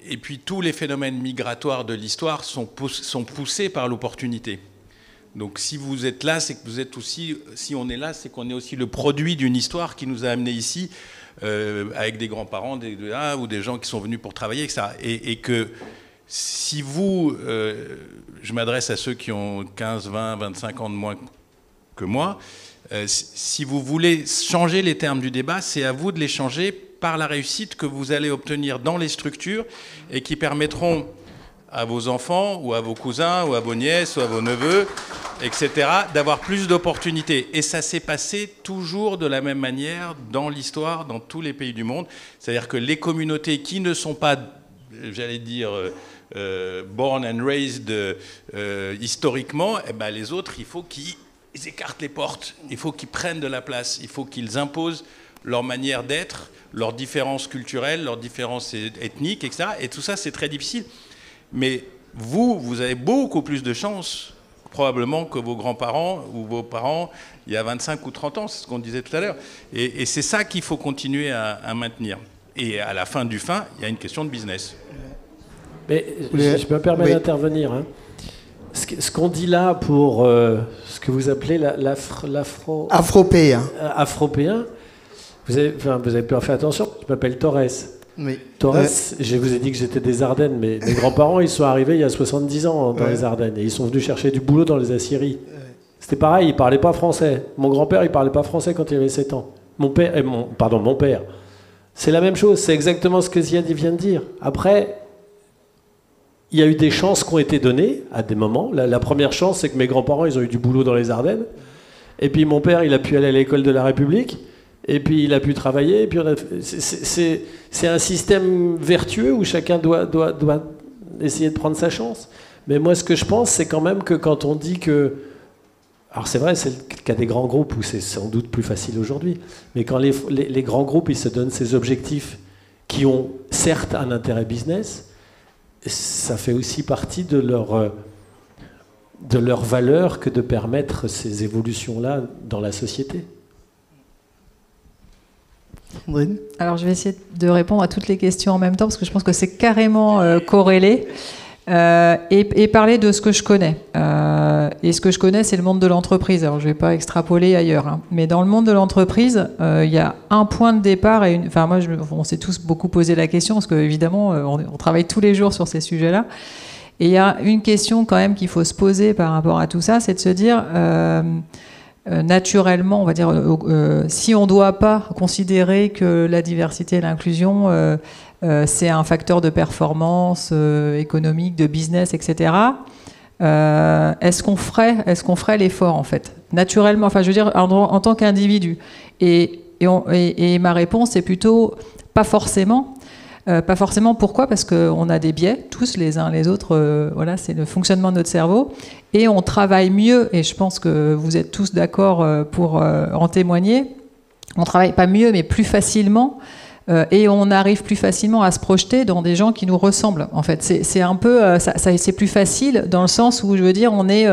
Et puis tous les phénomènes migratoires de l'histoire sont poussés par l'opportunité. Donc si vous êtes là, c'est que vous êtes aussi, si on est là, c'est qu'on est aussi le produit d'une histoire qui nous a amenés ici, avec des grands-parents ou des gens qui sont venus pour travailler, etc. Et que si vous, je m'adresse à ceux qui ont 15, 20, 25 ans de moins que moi, si vous voulez changer les termes du débat, c'est à vous de les changer par la réussite que vous allez obtenir dans les structures et qui permettront à vos enfants ou à vos cousins ou à vos nièces ou à vos neveux, etc., d'avoir plus d'opportunités. Et ça s'est passé toujours de la même manière dans l'histoire, dans tous les pays du monde. C'est-à-dire que les communautés qui ne sont pas, j'allais dire, born and raised historiquement, eh ben, les autres, il faut qu'ils écartent les portes, il faut qu'ils prennent de la place, il faut qu'ils imposent leur manière d'être, leurs différences culturelles, leurs différences ethniques, etc. Et tout ça, c'est très difficile. Mais vous avez beaucoup plus de chances, probablement, que vos grands-parents ou vos parents il y a 25 ou 30 ans, c'est ce qu'on disait tout à l'heure. Et c'est ça qu'il faut continuer à maintenir. Et à la fin du fin, il y a une question de business. Mais je me permets d'intervenir. Hein. Ce qu'on dit là pour ce que vous appelez Afropéen. Afropéen, vous avez pas fait attention, je m'appelle Torres. Oui. Torres, je vous ai dit que j'étais des Ardennes, mais mes grands-parents, ils sont arrivés il y a 70 ans dans les Ardennes, et ils sont venus chercher du boulot dans les aciéries. C'était pareil, ils ne parlaient pas français. Mon grand-père, il ne parlait pas français quand il avait 7 ans. Mon père. C'est la même chose, c'est exactement ce que Ziad vient de dire. Après, il y a eu des chances qui ont été données à des moments. La première chance, c'est que mes grands-parents, ils ont eu du boulot dans les Ardennes. Et puis mon père, il a pu aller à l'école de la République. Et puis il a pu travailler. Et puis c'est un système vertueux où chacun doit essayer de prendre sa chance. Mais moi, ce que je pense, c'est quand même que quand on dit que... Alors c'est vrai, c'est le cas des grands groupes où c'est sans doute plus facile aujourd'hui. Mais quand les grands groupes, ils se donnent ces objectifs qui ont certes un intérêt business, ça fait aussi partie de leur valeur que de permettre ces évolutions-là dans la société. Alors je vais essayer de répondre à toutes les questions en même temps parce que je pense que c'est carrément corrélé et parler de ce que je connais. et ce que je connais, c'est le monde de l'entreprise. Alors, je ne vais pas extrapoler ailleurs, hein. Mais dans le monde de l'entreprise, il y a un point de départ. Enfin, moi, on s'est tous beaucoup posé la question, parce qu'évidemment, on travaille tous les jours sur ces sujets-là. Et il y a une question quand même qu'il faut se poser par rapport à tout ça, c'est de se dire... naturellement, on va dire, si on ne doit pas considérer que la diversité et l'inclusion, c'est un facteur de performance économique, de business, etc., est-ce qu'on ferait l'effort, en fait, naturellement, enfin, je veux dire, en tant qu'individu. Et ma réponse est plutôt pas forcément. Pas forcément, pourquoi ? Parce qu'on a des biais, tous les uns les autres, voilà, c'est le fonctionnement de notre cerveau, et on travaille mieux, et je pense que vous êtes tous d'accord pour en témoigner, on travaille pas mieux, mais plus facilement, et on arrive plus facilement à se projeter dans des gens qui nous ressemblent. En fait, c'est un peu, c'est plus facile dans le sens où, je veux dire, on est,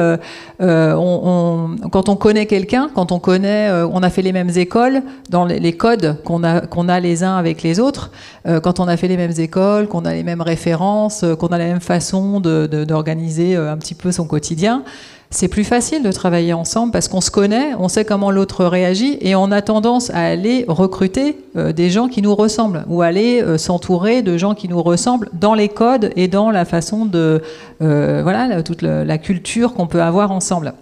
quand on connaît quelqu'un, quand on a fait les mêmes écoles, dans les codes qu'on a les uns avec les autres, quand on a fait les mêmes écoles, qu'on a les mêmes références, qu'on a la même façon d'organiser un petit peu son quotidien. C'est plus facile de travailler ensemble parce qu'on se connaît, on sait comment l'autre réagit et on a tendance à aller recruter des gens qui nous ressemblent ou aller s'entourer de gens qui nous ressemblent dans les codes et dans la façon de... voilà, toute la culture qu'on peut avoir ensemble.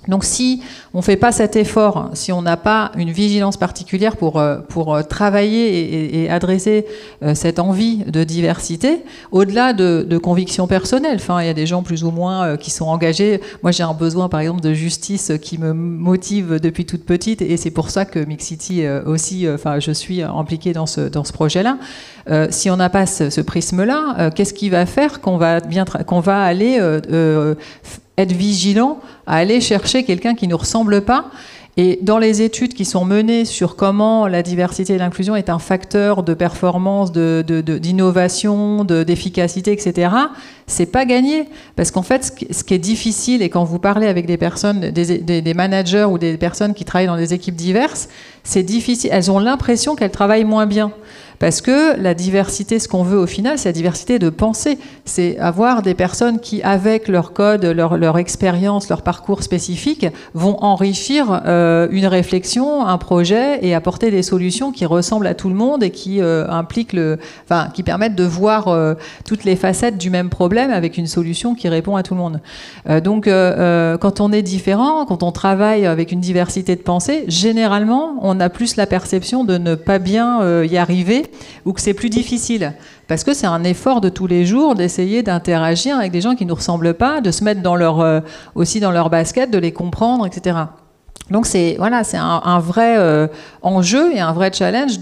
Donc si on ne fait pas cet effort, si on n'a pas une vigilance particulière pour travailler et adresser cette envie de diversité, au-delà de convictions personnelles, enfin, il y a des gens plus ou moins qui sont engagés. Moi, j'ai un besoin, par exemple, de justice qui me motive depuis toute petite, et c'est pour ça que Mixity aussi, enfin, je suis impliquée dans ce projet-là. Si on n'a pas ce prisme-là, qu'est-ce qui va faire qu'on va aller être vigilant à aller chercher quelqu'un qui ne nous ressemble pas? Et dans les études qui sont menées sur comment la diversité et l'inclusion est un facteur de performance, d'innovation, d'efficacité, etc., c'est pas gagné. Parce qu'en fait, ce qui est difficile, et quand vous parlez avec des personnes, des managers ou des personnes qui travaillent dans des équipes diverses, c'est difficile. Elles ont l'impression qu'elles travaillent moins bien. Parce que la diversité, ce qu'on veut au final, c'est la diversité de pensée. C'est avoir des personnes qui, avec leur code, leur expérience, leur parcours spécifique, vont enrichir une réflexion, un projet et apporter des solutions qui ressemblent à tout le monde et qui impliquent qui permettent de voir toutes les facettes du même problème avec une solution qui répond à tout le monde. Donc, quand on est différent, quand on travaille avec une diversité de pensée, généralement, on a plus la perception de ne pas bien y arriver, ou que c'est plus difficile. Parce que c'est un effort de tous les jours d'essayer d'interagir avec des gens qui ne nous ressemblent pas, de se mettre aussi dans leur basket, de les comprendre, etc. Donc c'est un vrai enjeu et un vrai challenge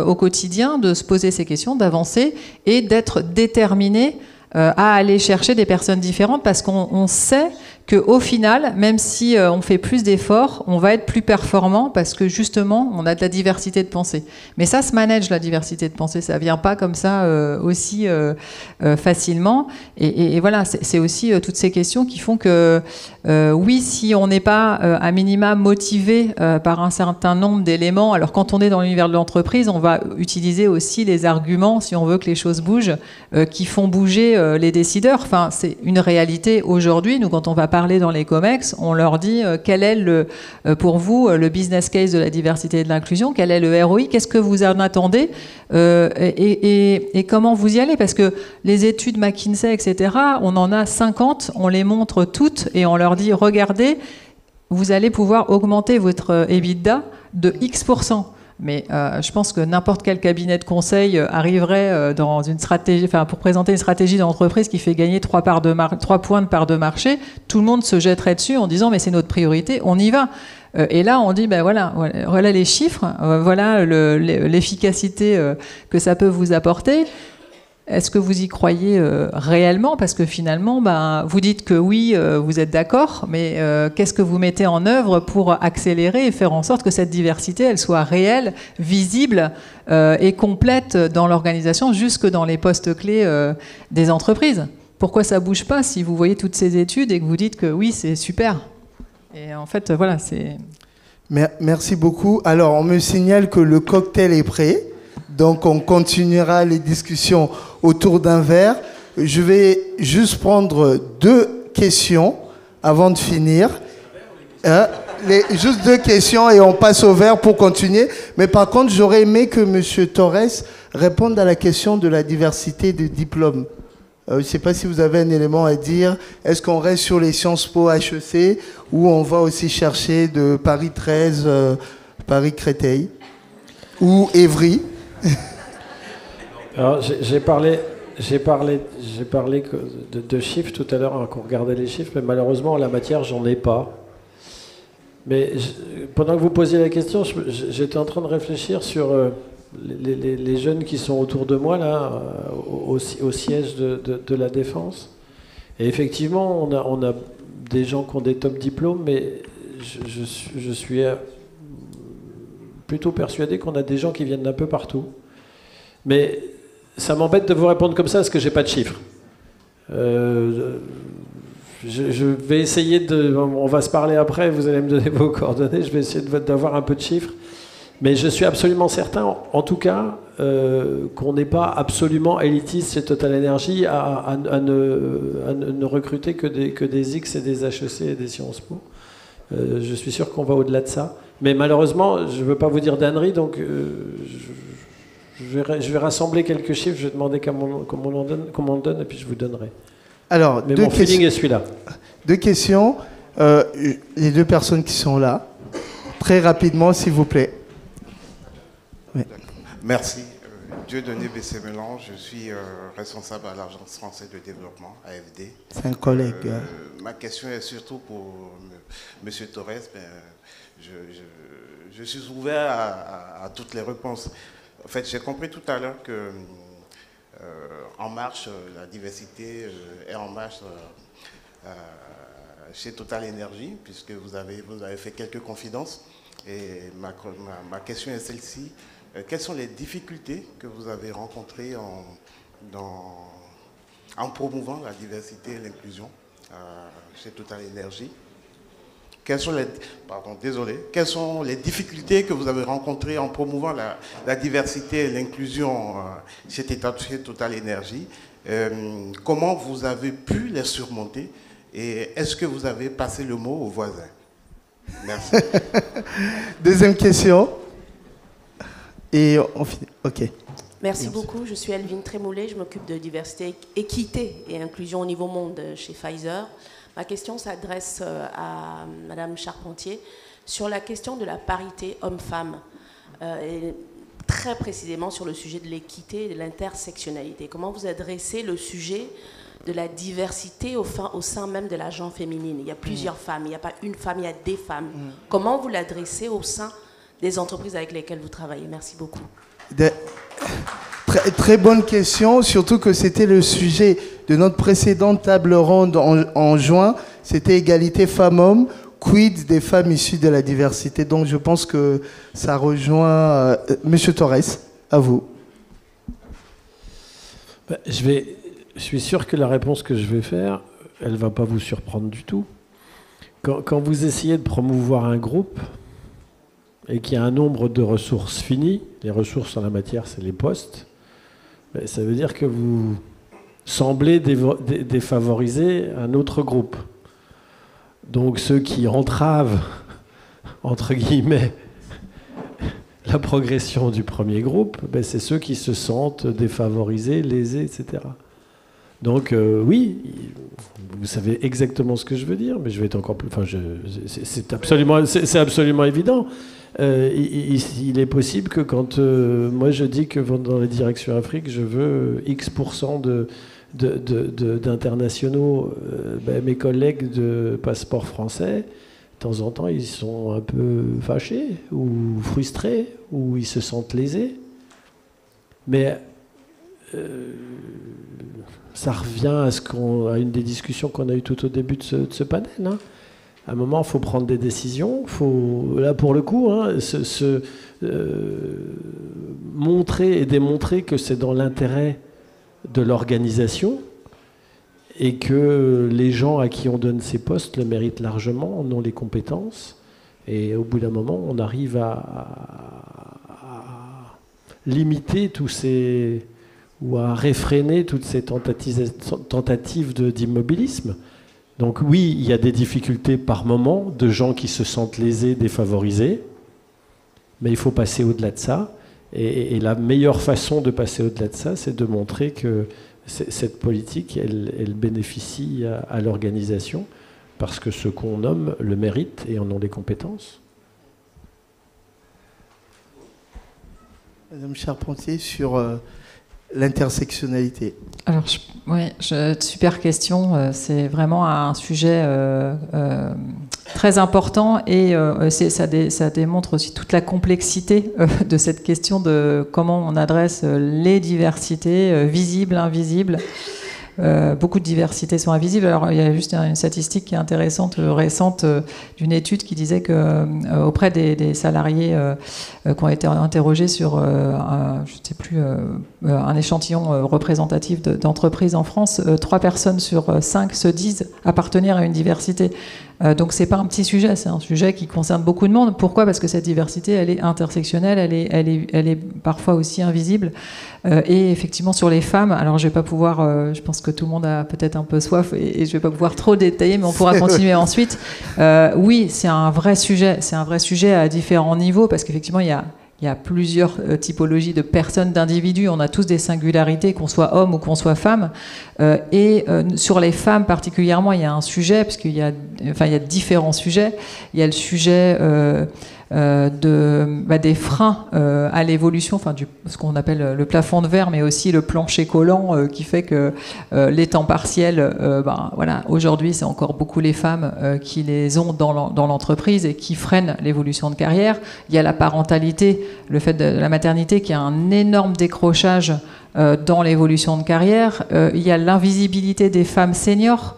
au quotidien de se poser ces questions, d'avancer et d'être déterminé à aller chercher des personnes différentes, parce qu'on sait qu'au final, même si on fait plus d'efforts, on va être plus performant parce que justement, on a de la diversité de pensée. Mais ça se manage, la diversité de pensée. Ça ne vient pas comme ça aussi facilement. Et voilà, c'est aussi toutes ces questions qui font que, oui, si on n'est pas à minima motivé par un certain nombre d'éléments, alors quand on est dans l'univers de l'entreprise, on va utiliser aussi les arguments, si on veut que les choses bougent, qui font bouger les décideurs. Enfin, c'est une réalité aujourd'hui. Nous, quand on va parler dans les COMEX, on leur dit quel est pour vous le business case de la diversité et de l'inclusion, quel est le ROI, qu'est-ce que vous en attendez et comment vous y allez, parce que les études McKinsey, etc., on en a 50, on les montre toutes et on leur dit regardez, vous allez pouvoir augmenter votre EBITDA de X%. Mais je pense que n'importe quel cabinet de conseil arriverait dans une stratégie, pour présenter une stratégie d'entreprise qui fait gagner 3 points de part de marché, tout le monde se jetterait dessus en disant mais c'est notre priorité, on y va. Et là on dit ben voilà les chiffres, voilà l'efficacité que ça peut vous apporter. Est-ce que vous y croyez réellement? Parce que finalement, vous dites que oui, vous êtes d'accord, mais qu'est-ce que vous mettez en œuvre pour accélérer et faire en sorte que cette diversité, elle soit réelle, visible et complète dans l'organisation, jusque dans les postes clés des entreprises? Pourquoi ça ne bouge pas si vous voyez toutes ces études et que vous dites que oui, c'est super? Et en fait, voilà, c'est... Merci beaucoup. Alors, on me signale que le cocktail est prêt. Donc, on continuera les discussions autour d'un verre. Je vais juste prendre 2 questions avant de finir. Juste 2 questions et on passe au vert pour continuer. Mais par contre, j'aurais aimé que M. Torres réponde à la question de la diversité des diplômes. Je ne sais pas si vous avez un élément à dire. Est-ce qu'on reste sur les Sciences Po HEC ou on va aussi chercher de Paris 13, Paris Créteil ou Évry? Alors, j'ai parlé de chiffres tout à l'heure, hein, qu'on regardait les chiffres, mais malheureusement, en la matière, j'en ai pas. Mais pendant que vous posiez la question, j'étais en train de réfléchir sur les jeunes qui sont autour de moi, là, au siège de la Défense. Et effectivement, on a des gens qui ont des top diplômes, mais je suis plutôt persuadé qu'on a des gens qui viennent d'un peu partout. Mais ça m'embête de vous répondre comme ça parce que j'ai pas de chiffres. Je vais essayer de... On va se parler après, vous allez me donner vos coordonnées, je vais essayer d'avoir un peu de chiffres. Mais je suis absolument certain, en tout cas, qu'on n'est pas absolument élitiste chez Total Energy à ne recruter que des X et des HEC et des Sciences Po. Je suis sûr qu'on va au-delà de ça. Mais malheureusement, je ne veux pas vous dire d'ânerie, donc je vais rassembler quelques chiffres, je vais demander comment on donne, et puis je vous donnerai. Alors, mais mon feeling est celui-là. 2 questions. Les 2 personnes qui sont là, très rapidement, s'il vous plaît. Oui. Merci. Dieudonné Bessé-Mélange, je suis responsable à l'Agence française de développement, AFD. C'est un collègue. Ma question est surtout pour M. Torres. Je suis ouvert à toutes les réponses. En fait, j'ai compris tout à l'heure que En Marche, la diversité est en marche chez Total Energy, puisque vous avez fait quelques confidences. Et ma question est celle-ci. Quelles sont les difficultés que vous avez rencontrées en promouvant la diversité et l'inclusion chez Total Energy? Quelles sont les difficultés que vous avez rencontrées en promouvant la diversité et l'inclusion chez Total Energy? Comment vous avez pu les surmonter? Et est-ce que vous avez passé le mot aux voisins? Merci. Deuxième question. Et on finit. OK. Merci beaucoup. Je suis Elvine Trémoulet. Je m'occupe de diversité, équité et inclusion au niveau monde chez Pfizer. Ma question s'adresse à Madame Charpentier sur la question de la parité homme-femme, et très précisément sur le sujet de l'équité et de l'intersectionnalité. Comment vous adressez le sujet de la diversité au sein même de la gente féminine? Il y a plusieurs femmes, il n'y a pas une femme, il y a des femmes. Comment vous l'adressez au sein des entreprises avec lesquelles vous travaillez? Merci beaucoup. Très bonne question, surtout que c'était le sujet de notre précédente table ronde en juin. C'était égalité femmes-hommes, quid des femmes issues de la diversité. Donc je pense que ça rejoint... Monsieur Torres, à vous. Je suis sûr que la réponse que je vais faire, elle ne va pas vous surprendre du tout. Quand vous essayez de promouvoir un groupe et qu'il y a un nombre de ressources finies, les ressources en la matière, c'est les postes, ça veut dire que vous semblez défavoriser un autre groupe. Donc ceux qui entravent, entre guillemets, la progression du premier groupe, c'est ceux qui se sentent défavorisés, lésés, etc. Donc oui, vous savez exactement ce que je veux dire, mais je vais être encore plus... Enfin, c'est absolument évident. Il est possible que quand moi je dis que dans la direction Afrique, je veux X% d'internationaux, mes collègues de passeport français, de temps en temps, ils sont un peu fâchés ou frustrés ou ils se sentent lésés. Mais ça revient à une des discussions qu'on a eues tout au début de ce panel. Hein. À un moment, il faut prendre des décisions. Là, pour le coup, montrer et démontrer que c'est dans l'intérêt de l'organisation et que les gens à qui on donne ces postes le méritent largement, en ont les compétences. Et au bout d'un moment, on arrive à limiter ou à réfréner toutes ces tentatives d'immobilisme. Donc oui, il y a des difficultés par moment de gens qui se sentent lésés, défavorisés, mais il faut passer au-delà de ça. Et la meilleure façon de passer au-delà de ça, c'est de montrer que cette politique, elle bénéficie à l'organisation, parce que ceux qu'on nomme le méritent et en ont les compétences. Madame Charpentier, sur l'intersectionnalité. Alors, super question. C'est vraiment un sujet très important et ça démontre aussi toute la complexité de cette question de comment on adresse les diversités visibles, invisibles. Beaucoup de diversités sont invisibles. Alors, il y a juste une statistique qui est intéressante, récente, d'une étude qui disait que auprès des salariés qui ont été interrogés sur, je sais plus, un échantillon représentatif d'entreprises en France, 3 personnes sur 5 se disent appartenir à une diversité. Donc c'est pas un petit sujet, c'est un sujet qui concerne beaucoup de monde. Pourquoi ? Parce que cette diversité, elle est intersectionnelle, elle est parfois aussi invisible. Et effectivement sur les femmes, alors je vais pas pouvoir, je pense que tout le monde a peut-être un peu soif et je vais pas pouvoir trop détailler, mais on pourra continuer ensuite. Oui, c'est un vrai sujet à différents niveaux, parce qu'effectivement il y a plusieurs typologies de personnes, d'individus. On a tous des singularités, qu'on soit homme ou qu'on soit femme. Et sur les femmes particulièrement, il y a un sujet, parce qu'il y a différents sujets. Il y a le sujet des freins à l'évolution, ce qu'on appelle le plafond de verre, mais aussi le plancher collant qui fait que les temps partiels, aujourd'hui c'est encore beaucoup les femmes qui les ont dans l'entreprise et qui freinent l'évolution de carrière. Il y a la parentalité, le fait de la maternité qui a un énorme décrochage dans l'évolution de carrière. Il y a l'invisibilité des femmes seniors,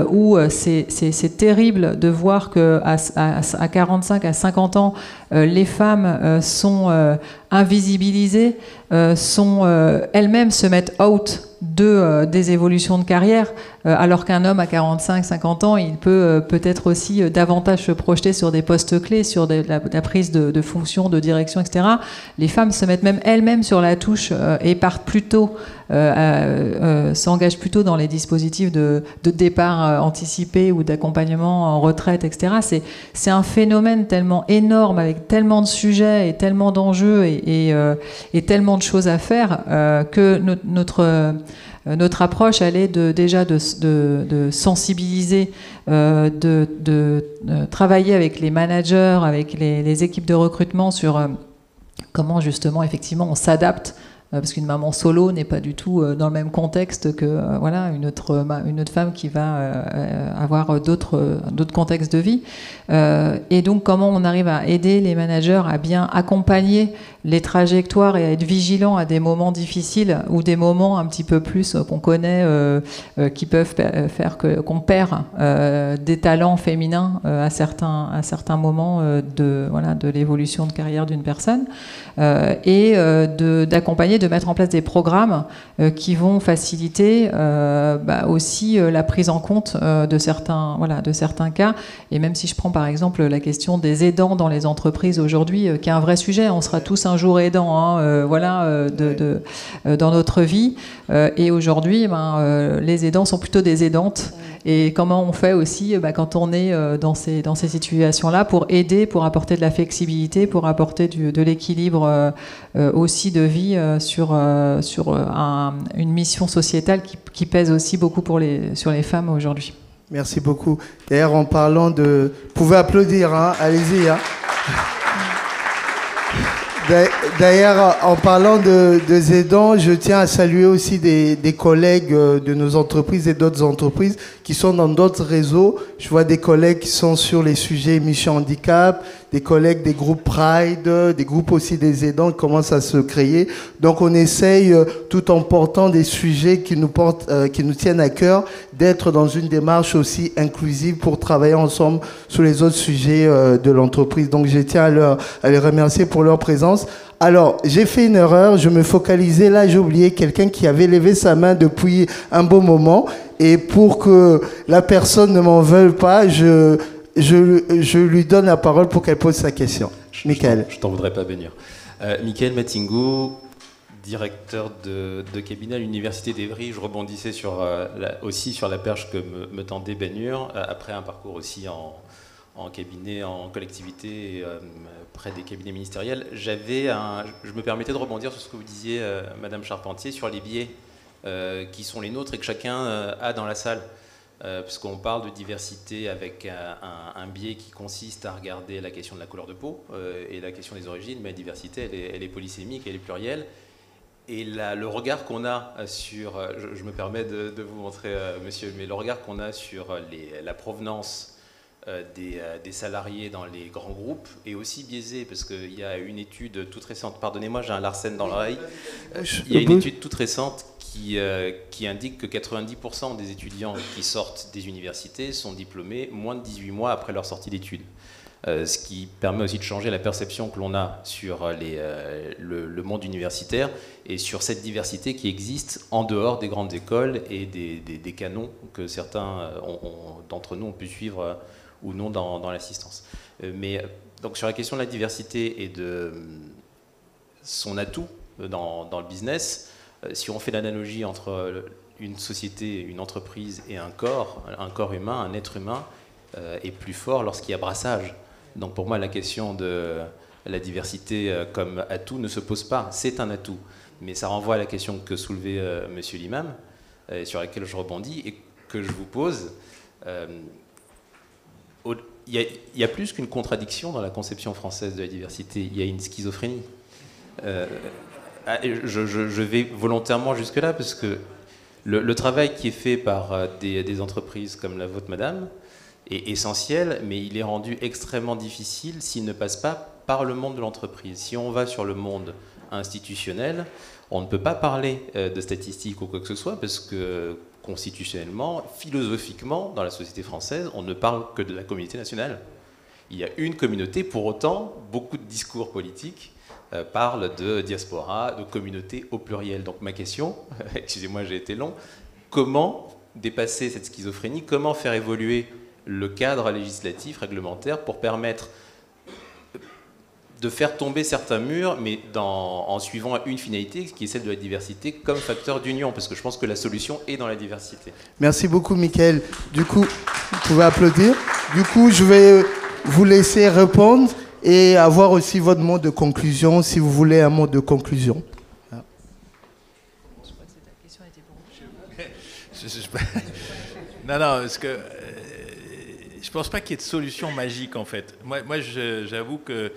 où c'est terrible de voir qu'à 45, à 50 ans, les femmes sont invisibilisées, elles-mêmes se mettent out des évolutions de carrière, alors qu'un homme à 45, 50 ans, il peut peut-être aussi davantage se projeter sur des postes clés, sur la prise de fonction, de direction, etc. Les femmes se mettent même elles-mêmes sur la touche et partent plus tôt, s'engagent plutôt dans les dispositifs de départ anticipé ou d'accompagnement en retraite, etc. C'est un phénomène tellement énorme, avec tellement de sujets et tellement d'enjeux et tellement de choses à faire que notre approche, elle est déjà de sensibiliser, de travailler avec les managers, avec les équipes de recrutement sur comment justement, effectivement, on s'adapte. Parce qu'une maman solo n'est pas du tout dans le même contexte que une autre femme qui va avoir d'autres contextes de vie. Et donc comment on arrive à aider les managers à bien accompagner les trajectoires et à être vigilant à des moments difficiles ou des moments un petit peu plus qu'on connaît qui peuvent faire qu'on perd des talents féminins à certains moments de l'évolution de carrière d'une personne, et d'accompagner, de mettre en place des programmes qui vont faciliter aussi la prise en compte de certains cas. Et même si je prends par exemple la question des aidants dans les entreprises aujourd'hui, qui est un vrai sujet, on sera tous un jour aidants dans notre vie, et aujourd'hui les aidants sont plutôt des aidantes. Et comment on fait aussi quand on est dans ces situations-là pour aider, pour apporter de la flexibilité, pour apporter de l'équilibre aussi de vie sur une mission sociétale qui pèse aussi beaucoup sur les femmes aujourd'hui. Merci beaucoup. D'ailleurs, en parlant de... Vous pouvez applaudir, hein, allez-y. Hein. D'ailleurs, en parlant de aidants, je tiens à saluer aussi des collègues de nos entreprises et d'autres entreprises qui sont dans d'autres réseaux. Je vois des collègues qui sont sur les sujets mission handicap, des collègues des groupes Pride, des groupes aussi des aidants qui commencent à se créer. Donc on essaye, tout en portant des sujets qui nous tiennent à cœur, d'être dans une démarche aussi inclusive pour travailler ensemble sur les autres sujets de l'entreprise. Donc je tiens à les remercier pour leur présence. Alors, j'ai fait une erreur, je me focalisais là, j'ai oublié quelqu'un qui avait levé sa main depuis un beau moment. Et pour que la personne ne m'en veuille pas, je lui donne la parole pour qu'elle pose sa question. Michael. Je t'en voudrais pas, Bénir. Michael Matingo, directeur de cabinet à l'université d'Evry. Je rebondissais aussi sur la perche que me tendait Ben Hur, après un parcours aussi en cabinet, en collectivité, près des cabinets ministériels. Je me permettais de rebondir sur ce que vous disiez, Madame Charpentier, sur les biais qui sont les nôtres et que chacun a dans la salle. Puisqu'on parle de diversité avec un biais qui consiste à regarder la question de la couleur de peau et la question des origines, mais la diversité, elle est polysémique, elle est plurielle. Et le regard qu'on a sur, je me permets de vous montrer, monsieur, mais le regard qu'on a sur la provenance des salariés dans les grands groupes est aussi biaisé, parce qu'il y a une étude toute récente, pardonnez-moi, j'ai un Larsen dans l'oreille, il y a une étude toute récente qui indique que 90% des étudiants qui sortent des universités sont diplômés moins de 18 mois après leur sortie d'études. Ce qui permet aussi de changer la perception que l'on a sur le monde universitaire et sur cette diversité qui existe en dehors des grandes écoles et des canons que certains d'entre nous ont pu suivre ou non dans l'assistance. Mais donc sur la question de la diversité et de son atout dans le business, si on fait l'analogie entre une société, une entreprise et un corps humain, un être humain est plus fort lorsqu'il y a brassage. Donc pour moi, la question de la diversité comme atout ne se pose pas. C'est un atout. Mais ça renvoie à la question que soulevait monsieur l'imam, sur laquelle je rebondis et que je vous pose. Il y a plus qu'une contradiction dans la conception française de la diversité. Il y a une schizophrénie. Je vais volontairement jusque-là parce que le travail qui est fait par des entreprises comme la vôtre, madame, est essentiel, mais il est rendu extrêmement difficile s'il ne passe pas par le monde de l'entreprise. Si on va sur le monde institutionnel, on ne peut pas parler de statistiques ou quoi que ce soit, parce que constitutionnellement, philosophiquement, dans la société française, on ne parle que de la communauté nationale. Il y a une communauté, pour autant, beaucoup de discours politiques parlent de diaspora, de communauté au pluriel. Donc ma question, excusez-moi, j'ai été long, comment dépasser cette schizophrénie, comment faire évoluer le cadre législatif, réglementaire, pour permettre de faire tomber certains murs, mais en suivant une finalité, qui est celle de la diversité comme facteur d'union, parce que je pense que la solution est dans la diversité. Merci beaucoup, Mickaël. Du coup, vous pouvez applaudir. Du coup, je vais vous laisser répondre et avoir aussi votre mot de conclusion, si vous voulez un mot de conclusion. Non, parce que je pense pas qu'il y ait de solution magique en fait. Moi j'avoue que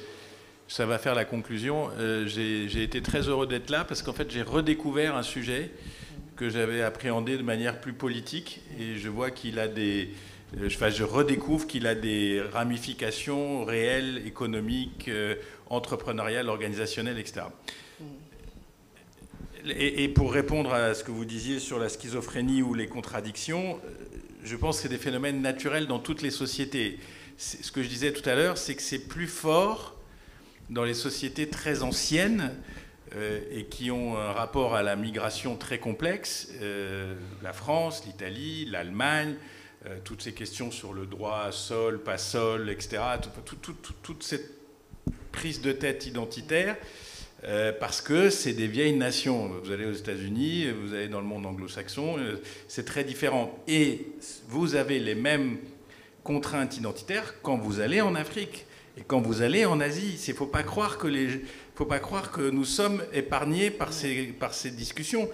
ça va faire la conclusion. J'ai été très heureux d'être là parce qu'en fait j'ai redécouvert un sujet que j'avais appréhendé de manière plus politique et je vois qu'il a je redécouvre qu'il a des ramifications réelles, économiques, entrepreneuriales, organisationnelles, etc. Et pour répondre à ce que vous disiez sur la schizophrénie ou les contradictions, je pense que c'est des phénomènes naturels dans toutes les sociétés. Ce que je disais tout à l'heure, c'est que c'est plus fort dans les sociétés très anciennes et qui ont un rapport à la migration très complexe, la France, l'Italie, l'Allemagne, toutes ces questions sur le droit sol, pas sol, etc., toute cette prise de tête identitaire, parce que c'est des vieilles nations. Vous allez aux États-Unis, vous allez dans le monde anglo-saxon, c'est très différent. Et vous avez les mêmes contraintes identitaires quand vous allez en Afrique et quand vous allez en Asie. Il ne faut pas croire que nous sommes épargnés par ces discussions.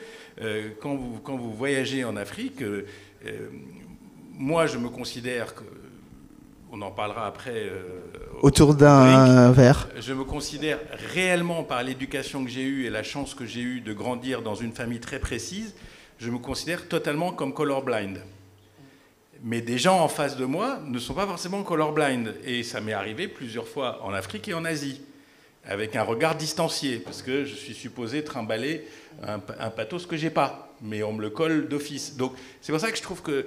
Quand vous voyagez en Afrique, moi je me considère que... On en parlera après. Autour d'un verre. Je me considère réellement, par l'éducation que j'ai eue et la chance que j'ai eue de grandir dans une famille très précise, je me considère totalement comme colorblind. Mais des gens en face de moi ne sont pas forcément colorblind. Et ça m'est arrivé plusieurs fois en Afrique et en Asie, avec un regard distancié, parce que je suis supposé trimballer un pathos que j'ai pas, mais on me le colle d'office. Donc c'est pour ça que je trouve que...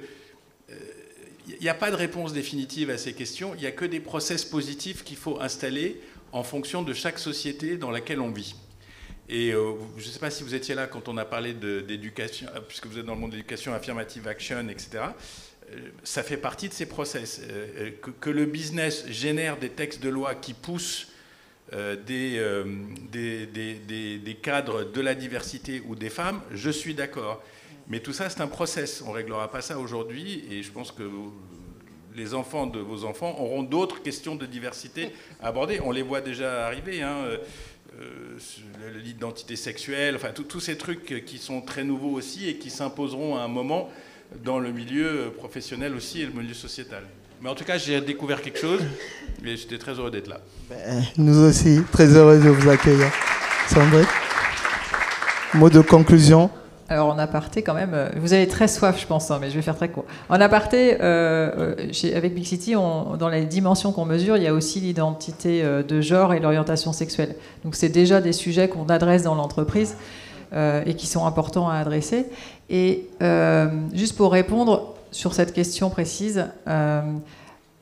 Il n'y a pas de réponse définitive à ces questions, il n'y a que des process positifs qu'il faut installer en fonction de chaque société dans laquelle on vit. Et je ne sais pas si vous étiez là quand on a parlé d'éducation, puisque vous êtes dans le monde de l'éducation, affirmative action, etc. Ça fait partie de ces process. Que le business génère des textes de loi qui poussent des cadres de la diversité ou des femmes, je suis d'accord. Mais tout ça, c'est un process. On ne réglera pas ça aujourd'hui. Et je pense que les enfants de vos enfants auront d'autres questions de diversité à aborder. On les voit déjà arriver. L'identité sexuelle, enfin tous ces trucs qui sont très nouveaux aussi et qui s'imposeront à un moment dans le milieu professionnel aussi et le milieu sociétal. Mais en tout cas, j'ai découvert quelque chose et j'étais très heureux d'être là. Nous aussi, très heureux de vous accueillir. Sandré, mot de conclusion. Alors en aparté quand même, vous avez très soif je pense, mais je vais faire très court. En aparté, avec Big City, dans les dimensions qu'on mesure, il y a aussi l'identité de genre et l'orientation sexuelle. Donc c'est déjà des sujets qu'on adresse dans l'entreprise et qui sont importants à adresser. Et juste pour répondre sur cette question précise,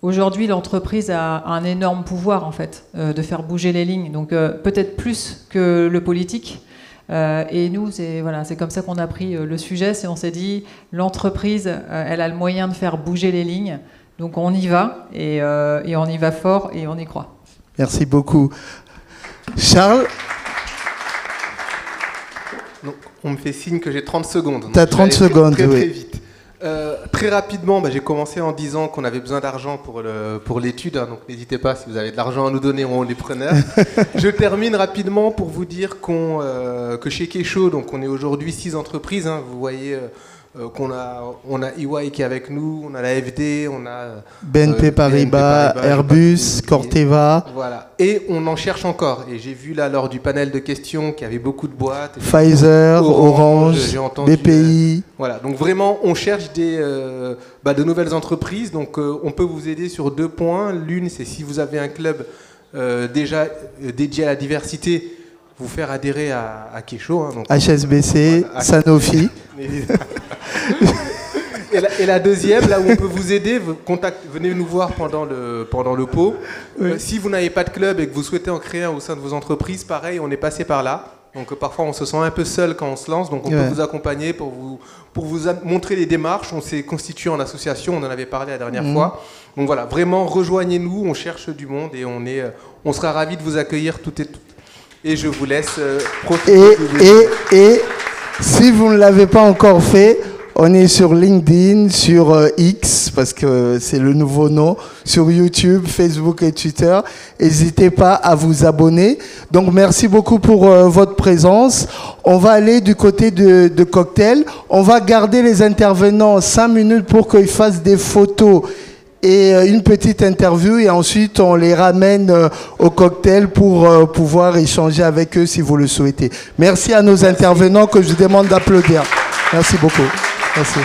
aujourd'hui l'entreprise a un énorme pouvoir en fait de faire bouger les lignes, donc peut-être plus que le politique. Et nous, c'est comme ça qu'on a pris le sujet. On s'est dit, l'entreprise, elle a le moyen de faire bouger les lignes. Donc on y va, et on y va fort, et on y croit. Merci beaucoup. Charles? Donc, on me fait signe que j'ai 30 secondes. Tu as 30 secondes, très, oui. très vite. Très rapidement, j'ai commencé en disant qu'on avait besoin d'argent pour l'étude, donc n'hésitez pas, si vous avez de l'argent à nous donner, on est preneurs. Je termine rapidement pour vous dire que chez Kesho, donc on est aujourd'hui 6 entreprises, vous voyez qu'on on a EY qui est avec nous, on a la FD, on a BNP Paribas, Airbus, Corteva. Voilà, et on en cherche encore. Et j'ai vu là lors du panel de questions qu'il y avait beaucoup de boîtes. Pfizer, Orange, BPI. Voilà, donc vraiment on cherche de nouvelles entreprises. Donc on peut vous aider sur 2 points. L'une, c'est si vous avez un club déjà dédié à la diversité, vous faire adhérer à Kesho. Donc, HSBC, voilà, Sanofi. Et la deuxième, là où on peut vous aider, venez nous voir pendant le pot. Oui. Si vous n'avez pas de club et que vous souhaitez en créer un au sein de vos entreprises, pareil, on est passé par là. Donc parfois on se sent un peu seul quand on se lance, donc on peut vous accompagner pour vous montrer les démarches. On s'est constitué en association, on en avait parlé la dernière fois. Donc voilà, vraiment rejoignez-nous, on cherche du monde et on sera ravis de vous accueillir toutes et toutes. Et je vous laisse profiter. Et si vous ne l'avez pas encore fait, on est sur LinkedIn, sur X, parce que c'est le nouveau nom, sur YouTube, Facebook et Twitter. N'hésitez pas à vous abonner. Donc merci beaucoup pour votre présence. On va aller du côté de cocktail. On va garder les intervenants 5 minutes pour qu'ils fassent des photos et une petite interview, et ensuite on les ramène au cocktail pour pouvoir échanger avec eux si vous le souhaitez. Merci à nos intervenants que je vous demande d'applaudir. Merci beaucoup. Merci.